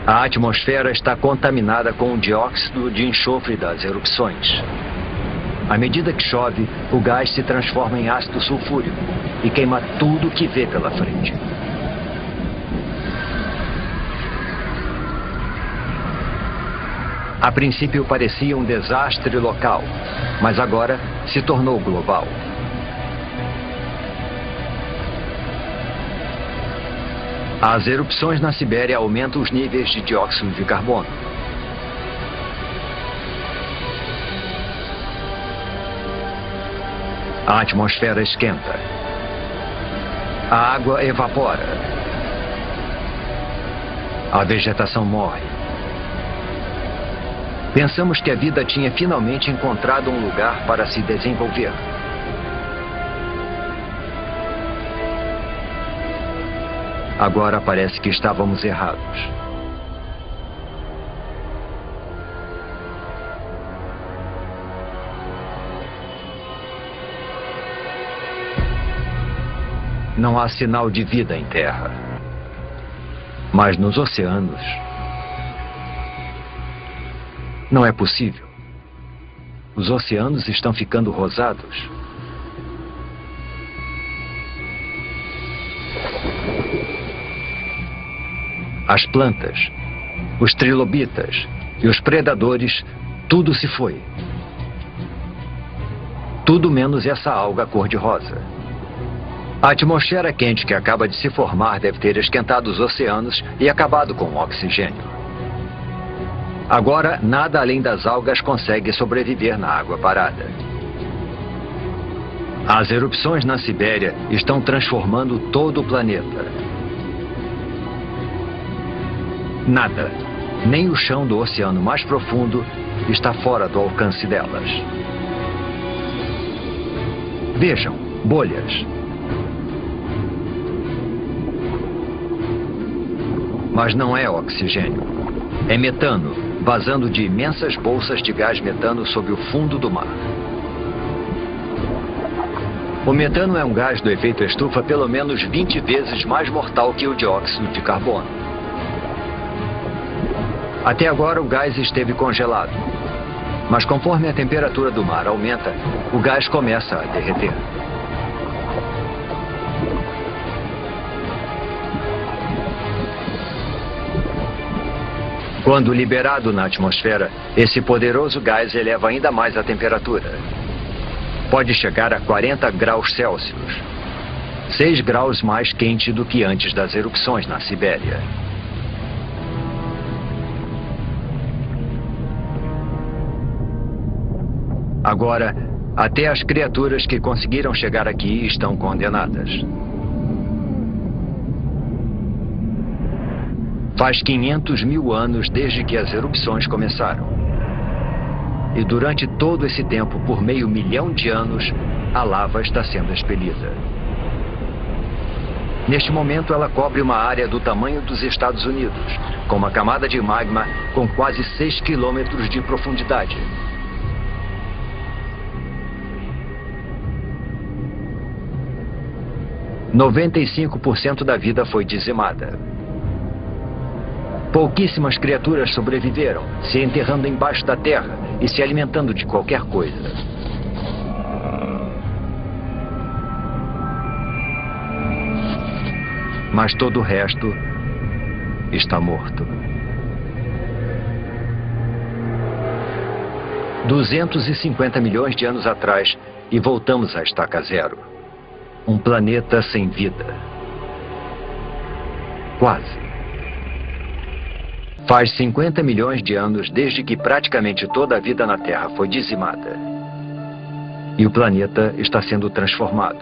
S1: A atmosfera está contaminada com o dióxido de enxofre das erupções. À medida que chove, o gás se transforma em ácido sulfúrico e queima tudo que vê pela frente. A princípio parecia um desastre local, mas agora se tornou global. As erupções na Sibéria aumentam os níveis de dióxido de carbono. A atmosfera esquenta. A água evapora. A vegetação morre. Pensamos que a vida tinha finalmente encontrado um lugar para se desenvolver. Agora parece que estávamos errados. Não há sinal de vida em terra. Mas nos oceanos, não é possível. Os oceanos estão ficando rosados. As plantas, os trilobitas e os predadores, tudo se foi. Tudo menos essa alga cor-de-rosa. A atmosfera quente que acaba de se formar deve ter esquentado os oceanos e acabado com o oxigênio. Agora, nada além das algas consegue sobreviver na água parada. As erupções na Sibéria estão transformando todo o planeta. Nada, nem o chão do oceano mais profundo, está fora do alcance delas. Vejam, bolhas. Mas não é oxigênio. É metano, vazando de imensas bolsas de gás metano sob o fundo do mar. O metano é um gás do efeito estufa pelo menos 20 vezes mais mortal que o dióxido de carbono. Até agora o gás esteve congelado. Mas conforme a temperatura do mar aumenta, o gás começa a derreter. Quando liberado na atmosfera, esse poderoso gás eleva ainda mais a temperatura. Pode chegar a 40 graus Celsius. 6 graus mais quente do que antes das erupções na Sibéria. Agora, até as criaturas que conseguiram chegar aqui estão condenadas. Faz 500 mil anos desde que as erupções começaram. E durante todo esse tempo, por meio milhão de anos, a lava está sendo expelida. Neste momento, ela cobre uma área do tamanho dos Estados Unidos, com uma camada de magma com quase 6 quilômetros de profundidade. « 95% da vida foi dizimada. Pouquíssimas criaturas sobreviveram, se enterrando embaixo da terra e se alimentando de qualquer coisa. Mas todo o resto está morto. 250 milhões de anos atrás e voltamos à estaca zero. Um planeta sem vida. Quase. Faz 50 milhões de anos desde que praticamente toda a vida na Terra foi dizimada. E o planeta está sendo transformado.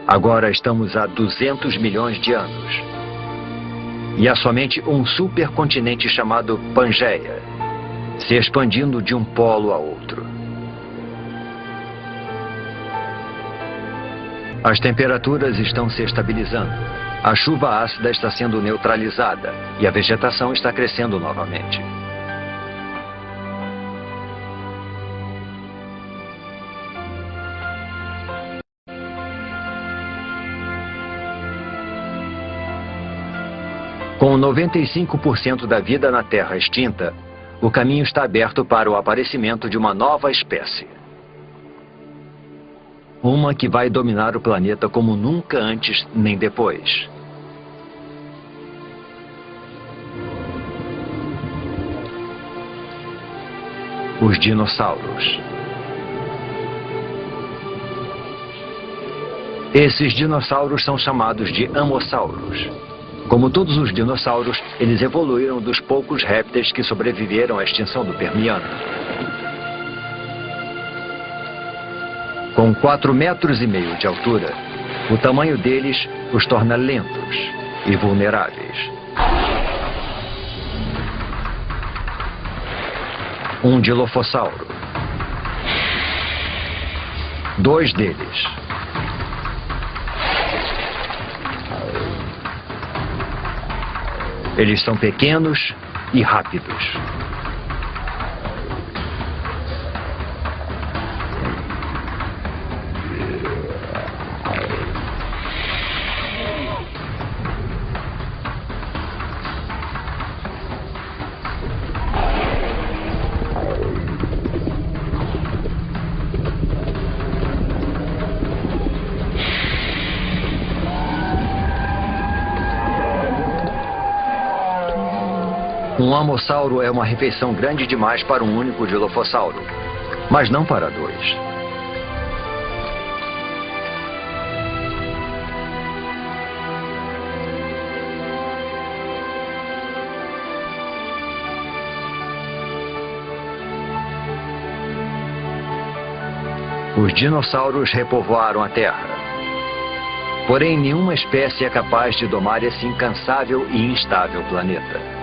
S1: Agora estamos há 200 milhões de anos. E há somente um supercontinente chamado Pangeia, se expandindo de um polo a outro. As temperaturas estão se estabilizando, a chuva ácida está sendo neutralizada e a vegetação está crescendo novamente. Com 95% da vida na Terra extinta, o caminho está aberto para o aparecimento de uma nova espécie. Uma que vai dominar o planeta como nunca antes nem depois. Os dinossauros. Esses dinossauros são chamados de amossauros. Como todos os dinossauros, eles evoluíram dos poucos répteis que sobreviveram à extinção do Permiano. Com 4,5 metros de altura, o tamanho deles os torna lentos e vulneráveis. Um dilofossauro. 2 deles. Eles são pequenos e rápidos. Um amossauro é uma refeição grande demais para um único dilofossauro, mas não para 2. Os dinossauros repovoaram a Terra. Porém, nenhuma espécie é capaz de domar esse incansável e instável planeta.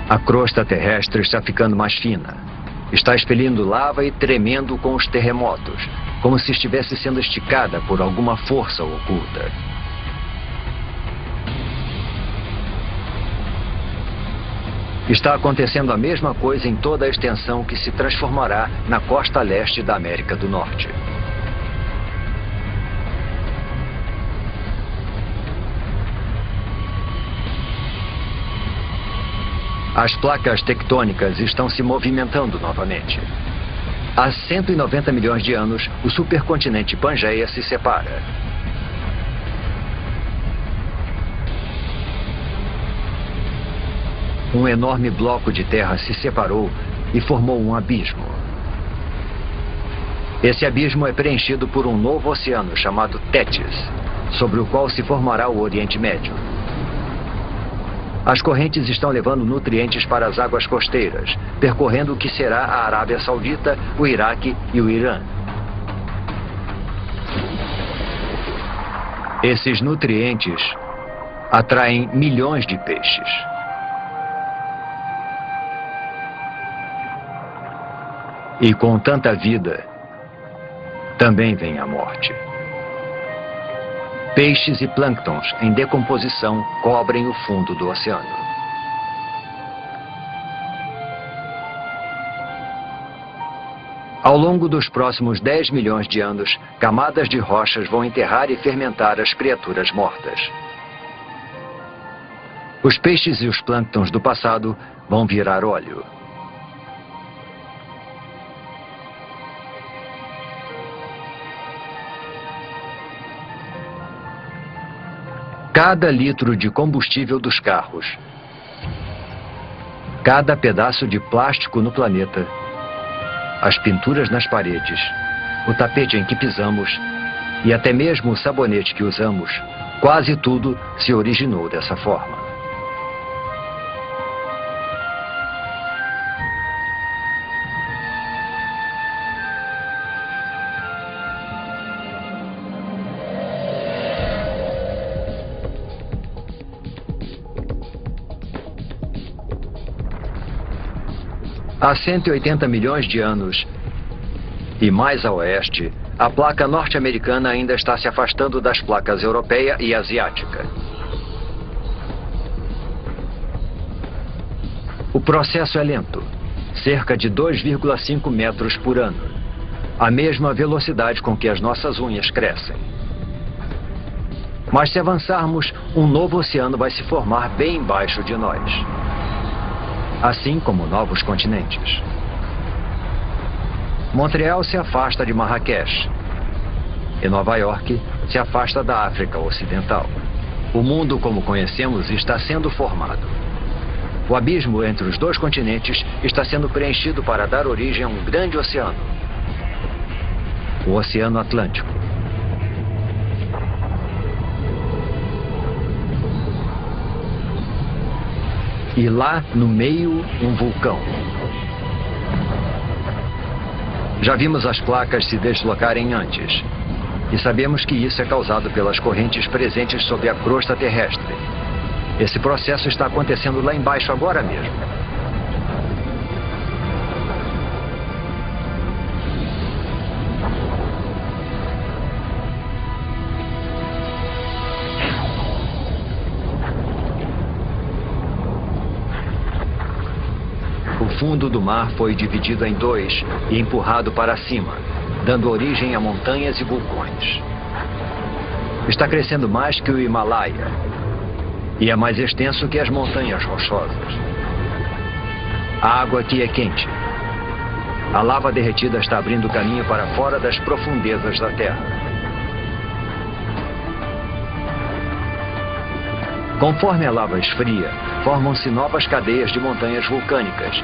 S1: A crosta terrestre está ficando mais fina. Está expelindo lava e tremendo com os terremotos, como se estivesse sendo esticada por alguma força oculta. Está acontecendo a mesma coisa em toda a extensão que se transformará na costa leste da América do Norte. As placas tectônicas estão se movimentando novamente. Há 190 milhões de anos, o supercontinente Pangeia se separa. Um enorme bloco de terra se separou e formou um abismo. Esse abismo é preenchido por um novo oceano chamado Tétis, sobre o qual se formará o Oriente Médio. As correntes estão levando nutrientes para as águas costeiras, percorrendo o que será a Arábia Saudita, o Iraque e o Irã. Esses nutrientes atraem milhões de peixes. E com tanta vida, também vem a morte. Peixes e plânctons em decomposição cobrem o fundo do oceano. Ao longo dos próximos 10 milhões de anos, camadas de rochas vão enterrar e fermentar as criaturas mortas. Os peixes e os plânctons do passado vão virar óleo. Cada litro de combustível dos carros, cada pedaço de plástico no planeta, as pinturas nas paredes, o tapete em que pisamos e até mesmo o sabonete que usamos, quase tudo se originou dessa forma. Há 180 milhões de anos, e mais a oeste, a placa norte-americana ainda está se afastando das placas europeia e asiática. O processo é lento, cerca de 2,5 metros por ano, a mesma velocidade com que as nossas unhas crescem. Mas se avançarmos, um novo oceano vai se formar bem embaixo de nós. Assim como novos continentes. Montreal se afasta de Marrakech e Nova York se afasta da África Ocidental. O mundo como conhecemos está sendo formado. O abismo entre os dois continentes está sendo preenchido para dar origem a um grande oceano. O Oceano Atlântico. E lá, no meio, um vulcão. Já vimos as placas se deslocarem antes. E sabemos que isso é causado pelas correntes presentes sob a crosta terrestre. Esse processo está acontecendo lá embaixo agora mesmo. O fundo do mar foi dividido em dois e empurrado para cima, dando origem a montanhas e vulcões. Está crescendo mais que o Himalaia e é mais extenso que as montanhas rochosas. A água aqui é quente. A lava derretida está abrindo caminho para fora das profundezas da Terra. Conforme a lava esfria, formam-se novas cadeias de montanhas vulcânicas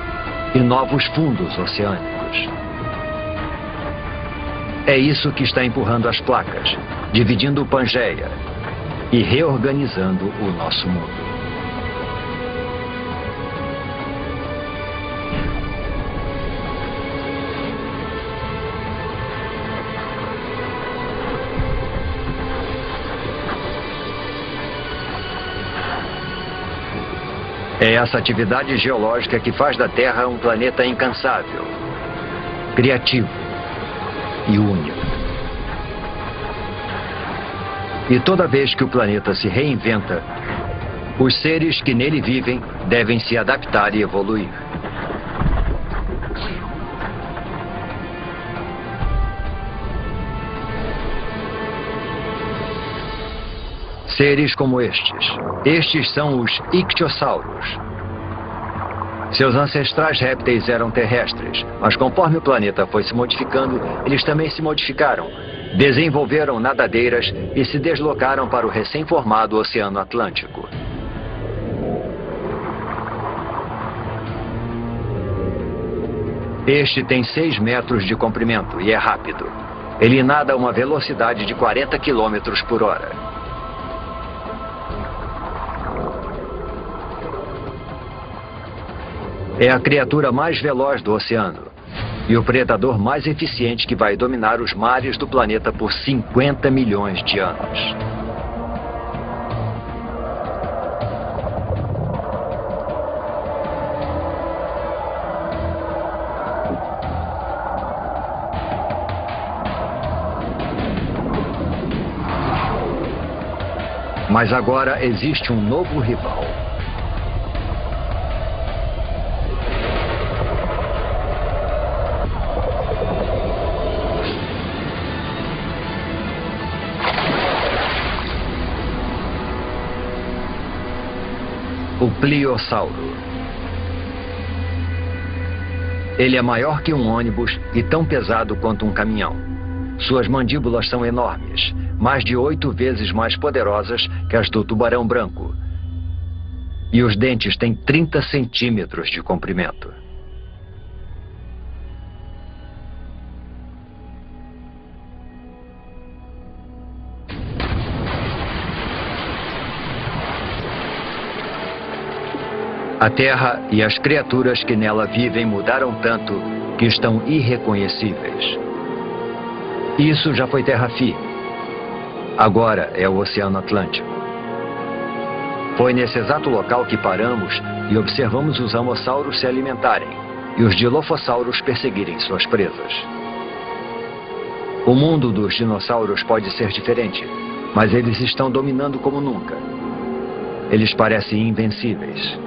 S1: e novos fundos oceânicos. É isso que está empurrando as placas, dividindo o Pangeia e reorganizando o nosso mundo. É essa atividade geológica que faz da Terra um planeta incansável, criativo e único. E toda vez que o planeta se reinventa, os seres que nele vivem devem se adaptar e evoluir. Seres como estes. Estes são os ictiossauros. Seus ancestrais répteis eram terrestres, mas conforme o planeta foi se modificando, eles também se modificaram, desenvolveram nadadeiras e se deslocaram para o recém-formado Oceano Atlântico. Este tem 6 metros de comprimento e é rápido. Ele nada a uma velocidade de 40 quilômetros por hora. É a criatura mais veloz do oceano e o predador mais eficiente que vai dominar os mares do planeta por 50 milhões de anos. Mas agora existe um novo rival. O Pliossauro. Ele é maior que um ônibus e tão pesado quanto um caminhão. Suas mandíbulas são enormes, mais de 8 vezes mais poderosas que as do tubarão branco. E os dentes têm 30 centímetros de comprimento. A Terra e as criaturas que nela vivem mudaram tanto que estão irreconhecíveis. Isso já foi terra firme. Agora é o Oceano Atlântico. Foi nesse exato local que paramos e observamos os amossauros se alimentarem e os dilofossauros perseguirem suas presas. O mundo dos dinossauros pode ser diferente, mas eles estão dominando como nunca. Eles parecem invencíveis.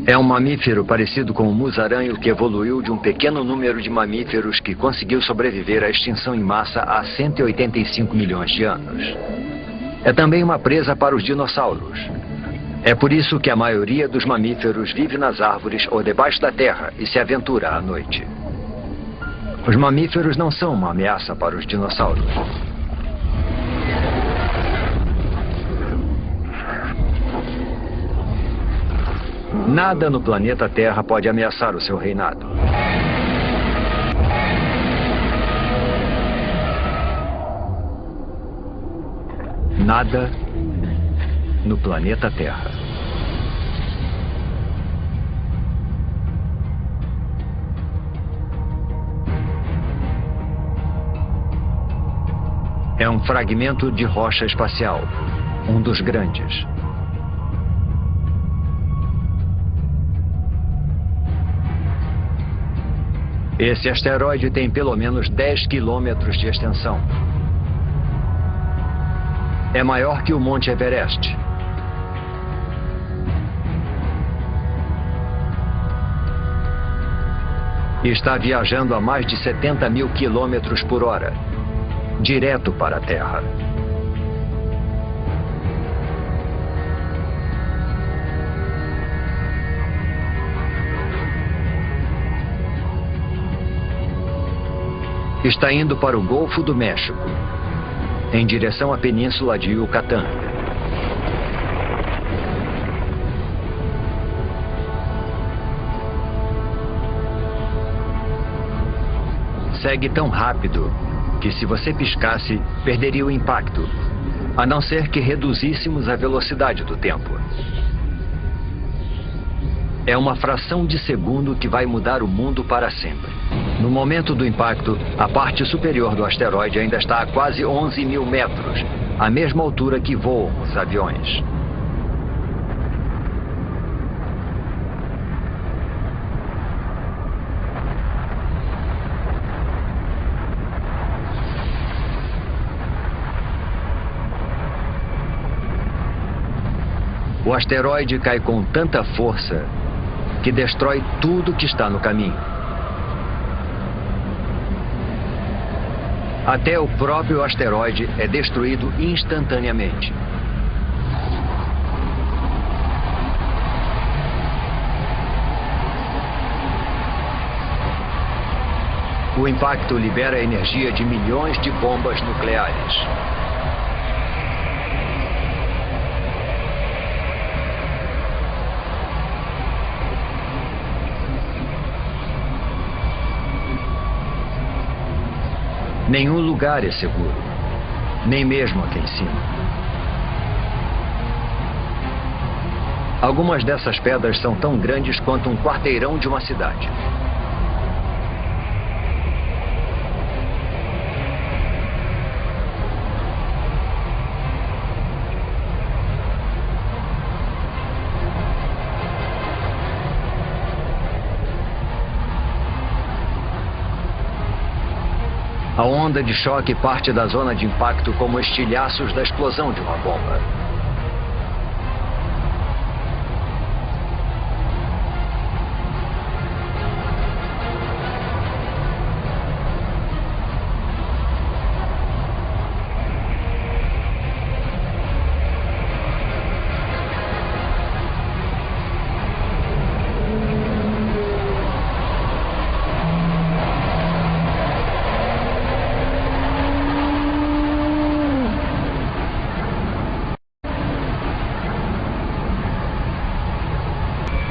S1: É um mamífero parecido com o musaranho que evoluiu de um pequeno número de mamíferos que conseguiu sobreviver à extinção em massa há 185 milhões de anos. É também uma presa para os dinossauros. É por isso que a maioria dos mamíferos vive nas árvores ou debaixo da terra e se aventura à noite. Os mamíferos não são uma ameaça para os dinossauros. Nada no planeta Terra pode ameaçar o seu reinado. Nada no planeta Terra. É um fragmento de rocha espacial, um dos grandes. Esse asteroide tem pelo menos 10 quilômetros de extensão. É maior que o Monte Everest. E está viajando a mais de 70 mil quilômetros por hora, direto para a Terra. Está indo para o Golfo do México, em direção à Península de Yucatán. Segue tão rápido que, se você piscasse, perderia o impacto, a não ser que reduzíssemos a velocidade do tempo. É uma fração de segundo que vai mudar o mundo para sempre. No momento do impacto, a parte superior do asteroide ainda está a quase 11 mil metros, a mesma altura que voam os aviões. O asteroide cai com tanta força que destrói tudo que está no caminho. Até o próprio asteroide é destruído instantaneamente. O impacto libera a energia de milhões de bombas nucleares. Nenhum lugar é seguro, nem mesmo aqui em cima. Algumas dessas pedras são tão grandes quanto um quarteirão de uma cidade. A onda de choque parte da zona de impacto como estilhaços da explosão de uma bomba.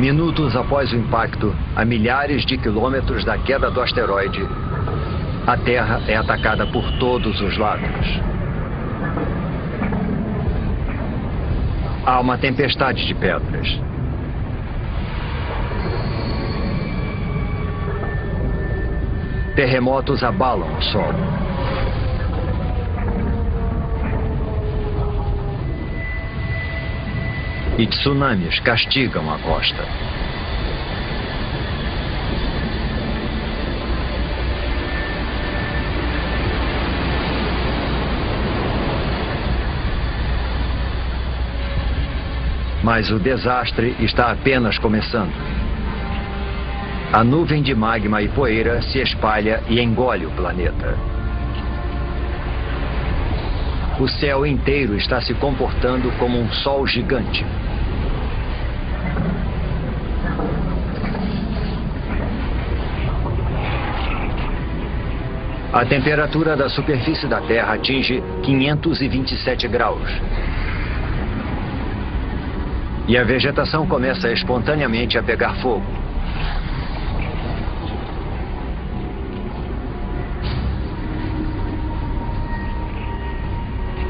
S1: Minutos após o impacto, a milhares de quilômetros da queda do asteroide, a Terra é atacada por todos os lados. Há uma tempestade de pedras. Terremotos abalam o solo. E tsunamis castigam a costa. Mas o desastre está apenas começando. A nuvem de magma e poeira se espalha e engole o planeta. O céu inteiro está se comportando como um sol gigante. A temperatura da superfície da Terra atinge 527 graus. E a vegetação começa espontaneamente a pegar fogo.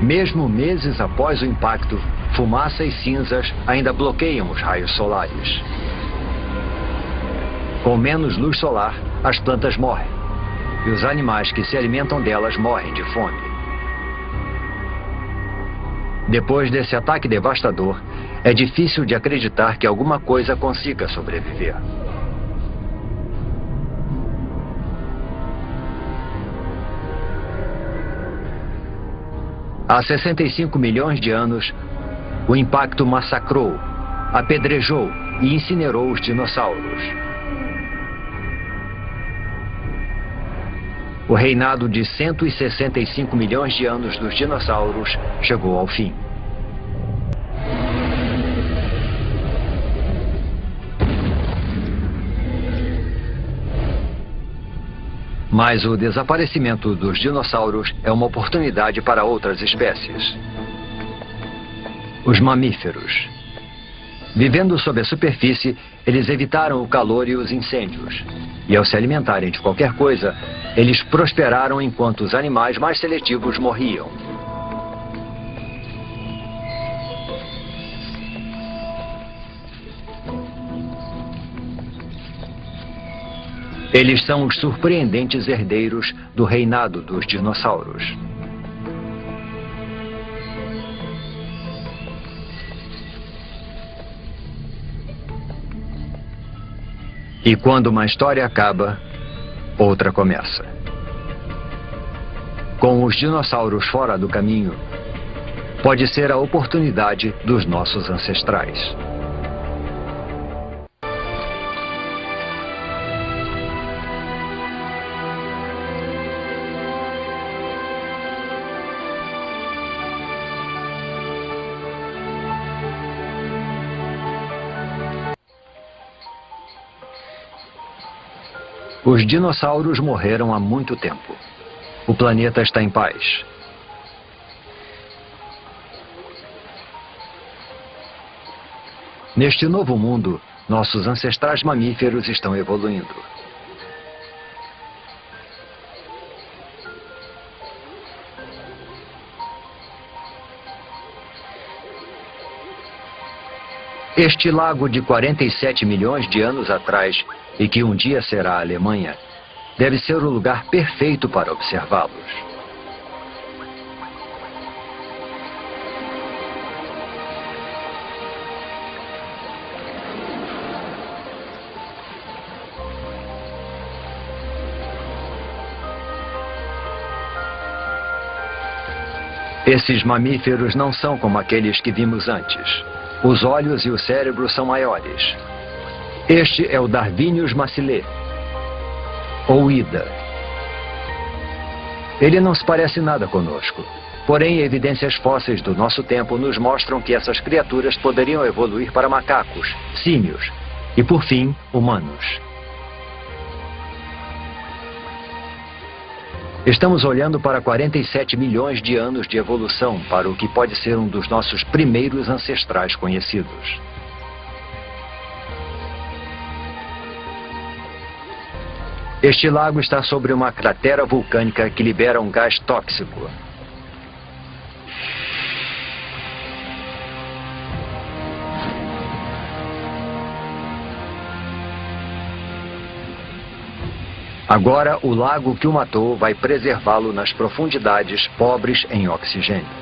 S1: Mesmo meses após o impacto, fumaça e cinzas ainda bloqueiam os raios solares. Com menos luz solar, as plantas morrem. E os animais que se alimentam delas morrem de fome. Depois desse ataque devastador, é difícil de acreditar que alguma coisa consiga sobreviver. Há 65 milhões de anos, o impacto massacrou, apedrejou e incinerou os dinossauros. O reinado de 165 milhões de anos dos dinossauros chegou ao fim. Mas o desaparecimento dos dinossauros é uma oportunidade para outras espécies. Os mamíferos. Vivendo sob a superfície, eles evitaram o calor e os incêndios. E ao se alimentarem de qualquer coisa, eles prosperaram enquanto os animais mais seletivos morriam. Eles são os surpreendentes herdeiros do reinado dos dinossauros. E quando uma história acaba, outra começa. Com os dinossauros fora do caminho, pode ser a oportunidade dos nossos ancestrais. Os dinossauros morreram há muito tempo. O planeta está em paz. Neste novo mundo, nossos ancestrais mamíferos estão evoluindo. Este lago de 47 milhões de anos atrás, e que um dia será a Alemanha, deve ser o lugar perfeito para observá-los. Esses mamíferos não são como aqueles que vimos antes. Os olhos e o cérebro são maiores. Este é o Darwinius massilae, ou Ida. Ele não se parece nada conosco. Porém, evidências fósseis do nosso tempo nos mostram que essas criaturas poderiam evoluir para macacos, símios e, por fim, humanos. Estamos olhando para 47 milhões de anos de evolução para o que pode ser um dos nossos primeiros ancestrais conhecidos. Este lago está sobre uma cratera vulcânica que libera um gás tóxico. Agora, o lago que o matou vai preservá-lo nas profundidades pobres em oxigênio.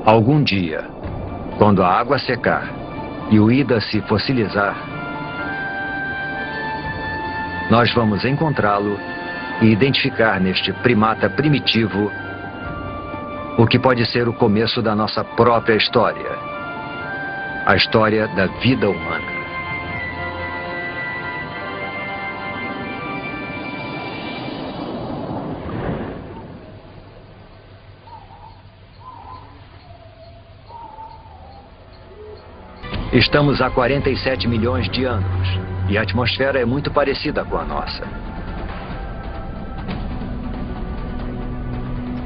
S1: Algum dia, quando a água secar e o Ida se fossilizar, Nós vamos encontrá-lo e identificar neste primata primitivo o que pode ser o começo da nossa própria história. A história da vida humana. Estamos há 47 milhões de anos e a atmosfera é muito parecida com a nossa.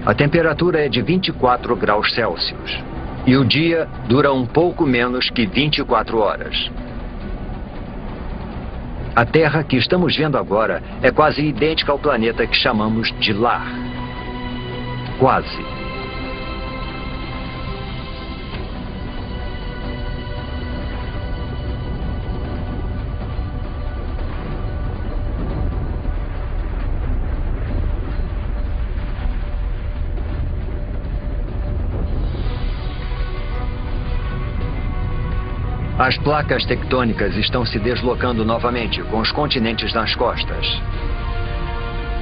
S1: A temperatura é de 24 graus Celsius e o dia dura um pouco menos que 24 horas. A Terra que estamos vendo agora é quase idêntica ao planeta que chamamos de lar. Quase. As placas tectônicas estão se deslocando novamente, com os continentes nas costas.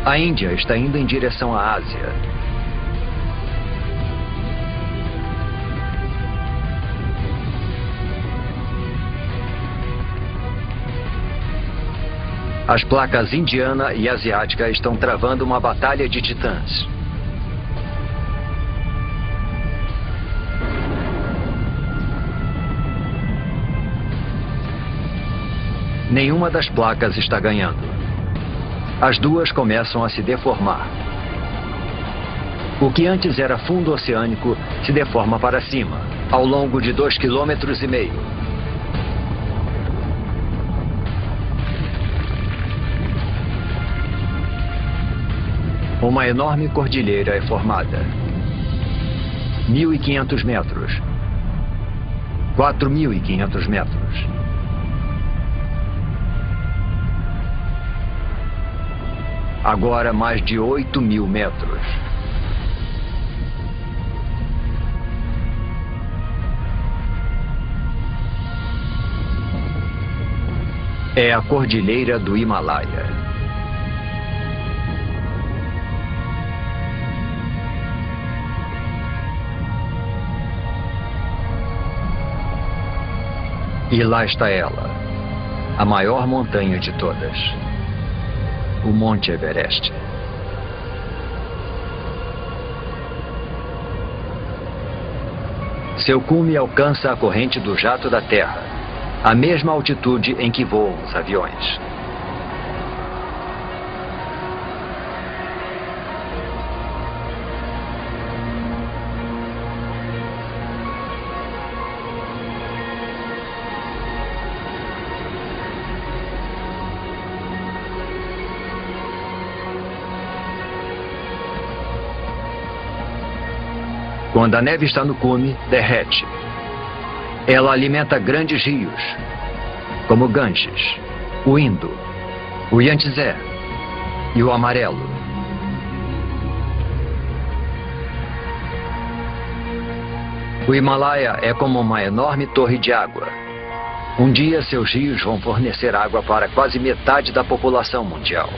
S1: A Índia está indo em direção à Ásia. As placas indiana e asiática estão travando uma batalha de titãs. Nenhuma das placas está ganhando. As duas começam a se deformar. O que antes era fundo oceânico se deforma para cima, ao longo de 2,5 km. Uma enorme cordilheira é formada. 1.500 metros. 4.500 metros. Agora mais de 8.000 metros. É a Cordilheira do Himalaia. E lá está ela, a maior montanha de todas. O Monte Everest. Seu cume alcança a corrente do jato da Terra, a mesma altitude em que voam os aviões. Quando a neve está no cume, derrete. Ela alimenta grandes rios, como o Ganges, o Indo, o Yangtze e o Amarelo. O Himalaia é como uma enorme torre de água. Um dia seus rios vão fornecer água para quase metade da população mundial.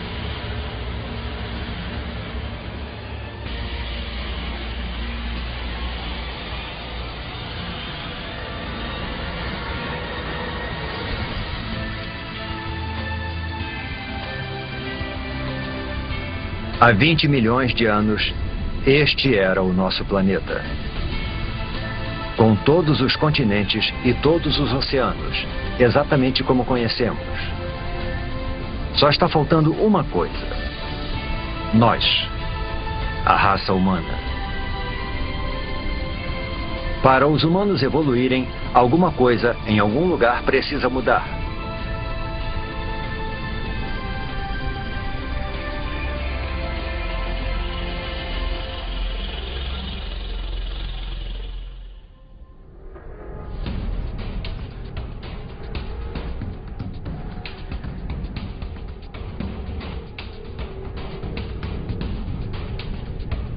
S1: Há 20 milhões de anos, este era o nosso planeta. Com todos os continentes e todos os oceanos, exatamente como conhecemos. Só está faltando uma coisa. Nós, a raça humana. Para os humanos evoluírem, alguma coisa em algum lugar precisa mudar.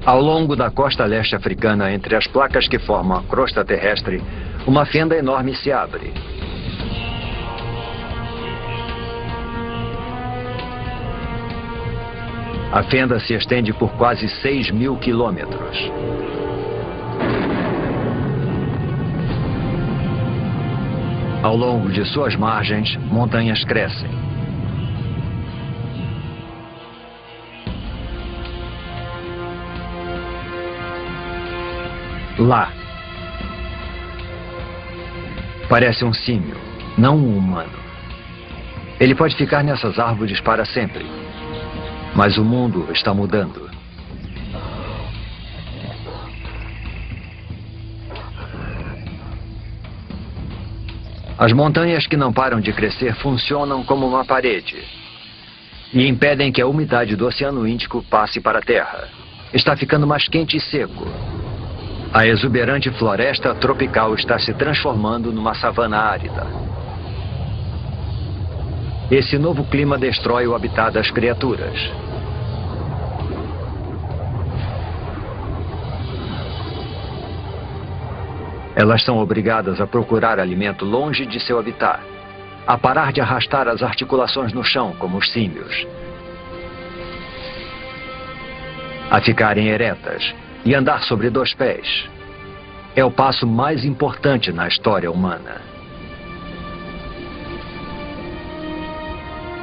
S1: Ao longo da costa leste africana, entre as placas que formam a crosta terrestre, uma fenda enorme se abre. A fenda se estende por quase 6.000 quilômetros. Ao longo de suas margens, montanhas crescem. Lá. Parece um símio, não um humano. Ele pode ficar nessas árvores para sempre. Mas o mundo está mudando. As montanhas que não param de crescer funcionam como uma parede e impedem que a umidade do Oceano Índico passe para a Terra. Está ficando mais quente e seco. A exuberante floresta tropical está se transformando numa savana árida. Esse novo clima destrói o habitat das criaturas. Elas são obrigadas a procurar alimento longe de seu habitat, a parar de arrastar as articulações no chão, como os símios, a ficarem eretas e andar sobre 2 pés. É o passo mais importante na história humana.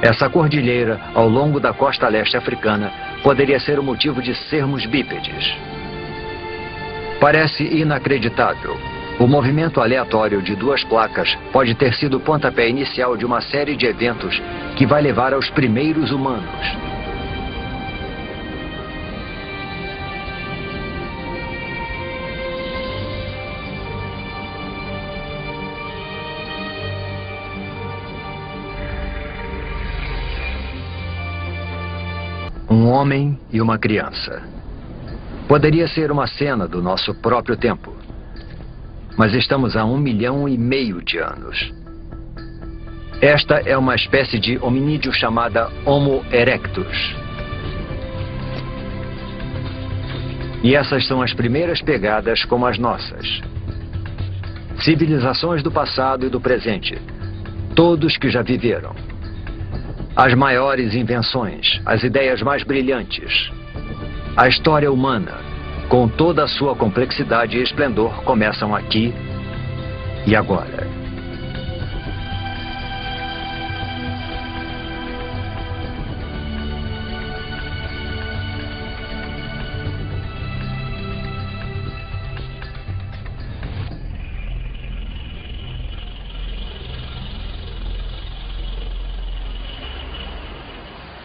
S1: Essa cordilheira, ao longo da costa leste africana, poderia ser o motivo de sermos bípedes. Parece inacreditável. O movimento aleatório de 2 placas pode ter sido o pontapé inicial de uma série de eventos que vai levar aos primeiros humanos. Um homem e uma criança. Poderia ser uma cena do nosso próprio tempo. Mas estamos há 1,5 milhão de anos. Esta é uma espécie de hominídeo chamada Homo erectus. E essas são as primeiras pegadas como as nossas. Civilizações do passado e do presente. Todos que já viveram. As maiores invenções, as ideias mais brilhantes. A história humana, com toda a sua complexidade e esplendor, começam aqui e agora.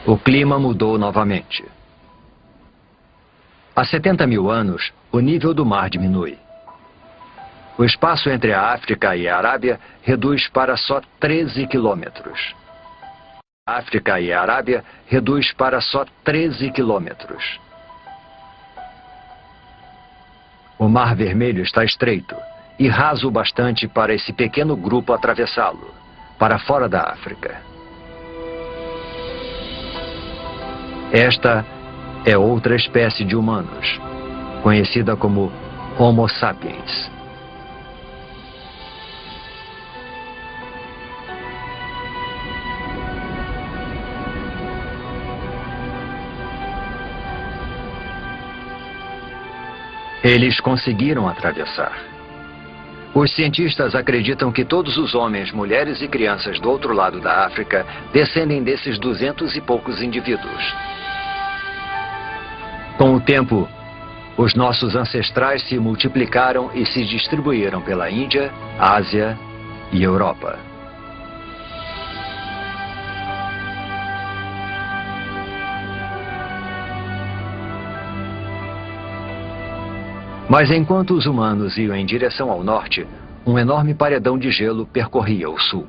S1: O clima mudou novamente. Há 70.000 anos, o nível do mar diminui. O espaço entre a África e a Arábia reduz para só 13 quilômetros. A África e a Arábia reduz para só 13 quilômetros. O Mar Vermelho está estreito e raso o bastante para esse pequeno grupo atravessá-lo, para fora da África. Esta é outra espécie de humanos, conhecida como Homo sapiens. Eles conseguiram atravessar. Os cientistas acreditam que todos os homens, mulheres e crianças do outro lado da África descendem desses 200 e poucos indivíduos. Com o tempo, os nossos ancestrais se multiplicaram e se distribuíram pela Índia, Ásia e Europa. Mas enquanto os humanos iam em direção ao norte, um enorme paredão de gelo percorria o sul.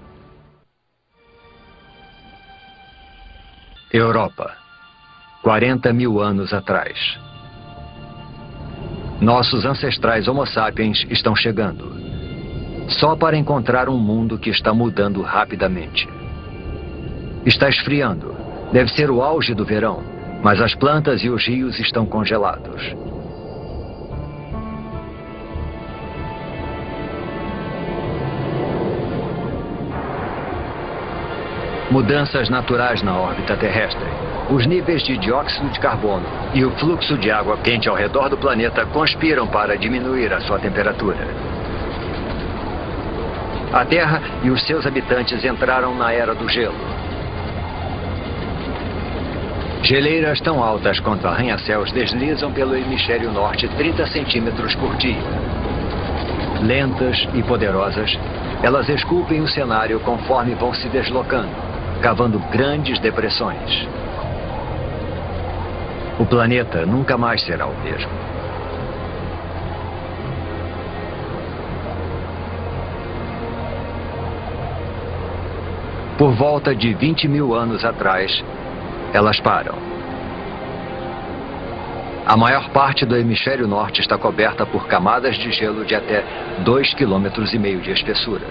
S1: Europa. 40.000 anos atrás. Nossos ancestrais Homo sapiens estão chegando. Só para encontrar um mundo que está mudando rapidamente. Está esfriando. Deve ser o auge do verão, mas as plantas e os rios estão congelados. Mudanças naturais na órbita terrestre. Os níveis de dióxido de carbono e o fluxo de água quente ao redor do planeta conspiram para diminuir a sua temperatura. A Terra e os seus habitantes entraram na era do gelo. Geleiras tão altas quanto arranha-céus deslizam pelo hemisfério norte 30 centímetros por dia. Lentas e poderosas, elas esculpem o cenário conforme vão se deslocando, cavando grandes depressões. O planeta nunca mais será o mesmo. Por volta de 20 mil anos atrás, elas param. A maior parte do hemisfério norte está coberta por camadas de gelo de até 2,5 km de espessura.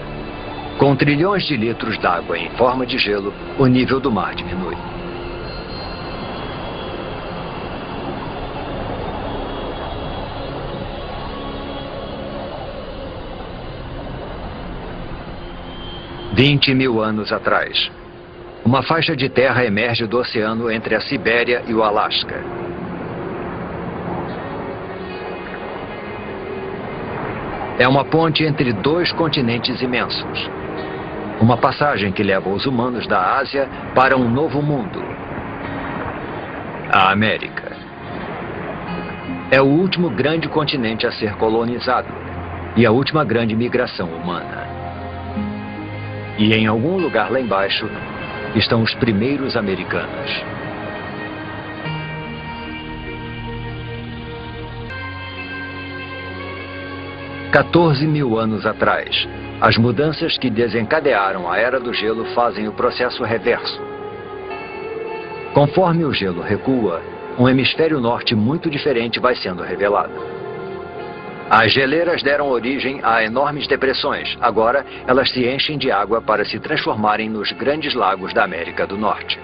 S1: Com trilhões de litros d'água em forma de gelo, o nível do mar diminui. "20 mil anos atrás, uma faixa de terra emerge do oceano entre a Sibéria e o Alasca. É uma ponte entre dois continentes imensos. Uma passagem que leva os humanos da Ásia para um novo mundo. A América. É o último grande continente a ser colonizado e a última grande migração humana. E em algum lugar lá embaixo estão os primeiros americanos. "14 mil anos atrás, as mudanças que desencadearam a Era do Gelo fazem o processo reverso. Conforme o gelo recua, um hemisfério norte muito diferente vai sendo revelado. As geleiras deram origem a enormes depressões. Agora, elas se enchem de água para se transformarem nos grandes lagos da América do Norte.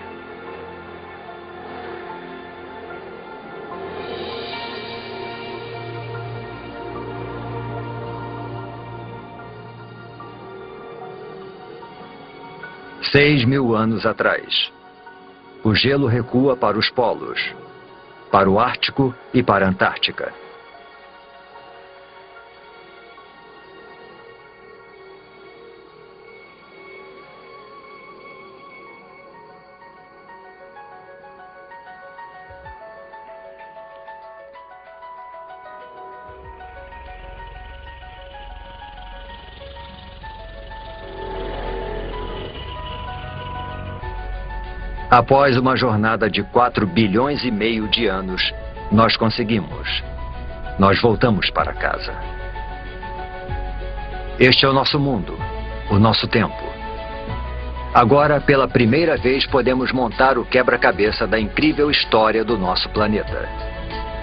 S1: "6 mil anos atrás, o gelo recua para os polos, para o Ártico e para a Antártica. Após uma jornada de 4 bilhões e meio de anos, nós conseguimos. Nós voltamos para casa. Este é o nosso mundo, o nosso tempo. Agora, pela primeira vez, podemos montar o quebra-cabeça da incrível história do nosso planeta.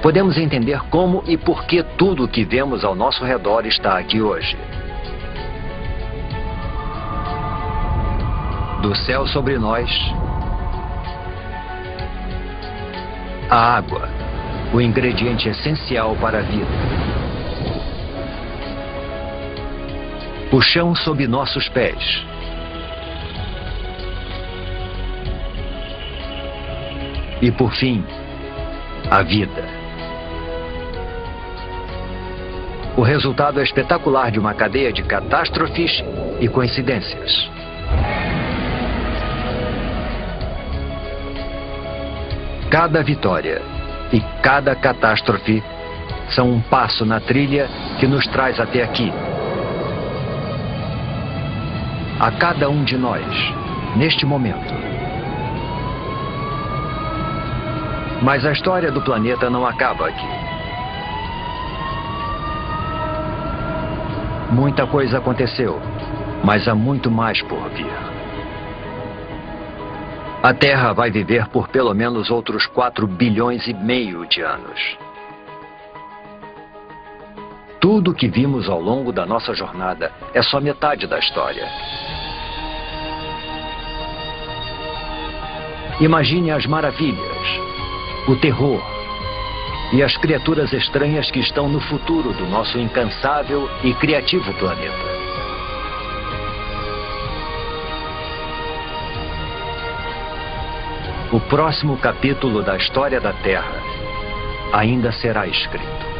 S1: Podemos entender como e por que tudo o que vemos ao nosso redor está aqui hoje. Do céu sobre nós, a água, o ingrediente essencial para a vida. O chão sob nossos pés. E por fim, a vida. O resultado é espetacular de uma cadeia de catástrofes e coincidências. Cada vitória e cada catástrofe são um passo na trilha que nos traz até aqui. A cada um de nós, neste momento. Mas a história do planeta não acaba aqui. Muita coisa aconteceu, mas há muito mais por vir. A Terra vai viver por pelo menos outros 4 bilhões e meio de anos. Tudo que vimos ao longo da nossa jornada é só metade da história. Imagine as maravilhas, o terror e as criaturas estranhas que estão no futuro do nosso incansável e criativo planeta. O próximo capítulo da história da Terra ainda será escrito.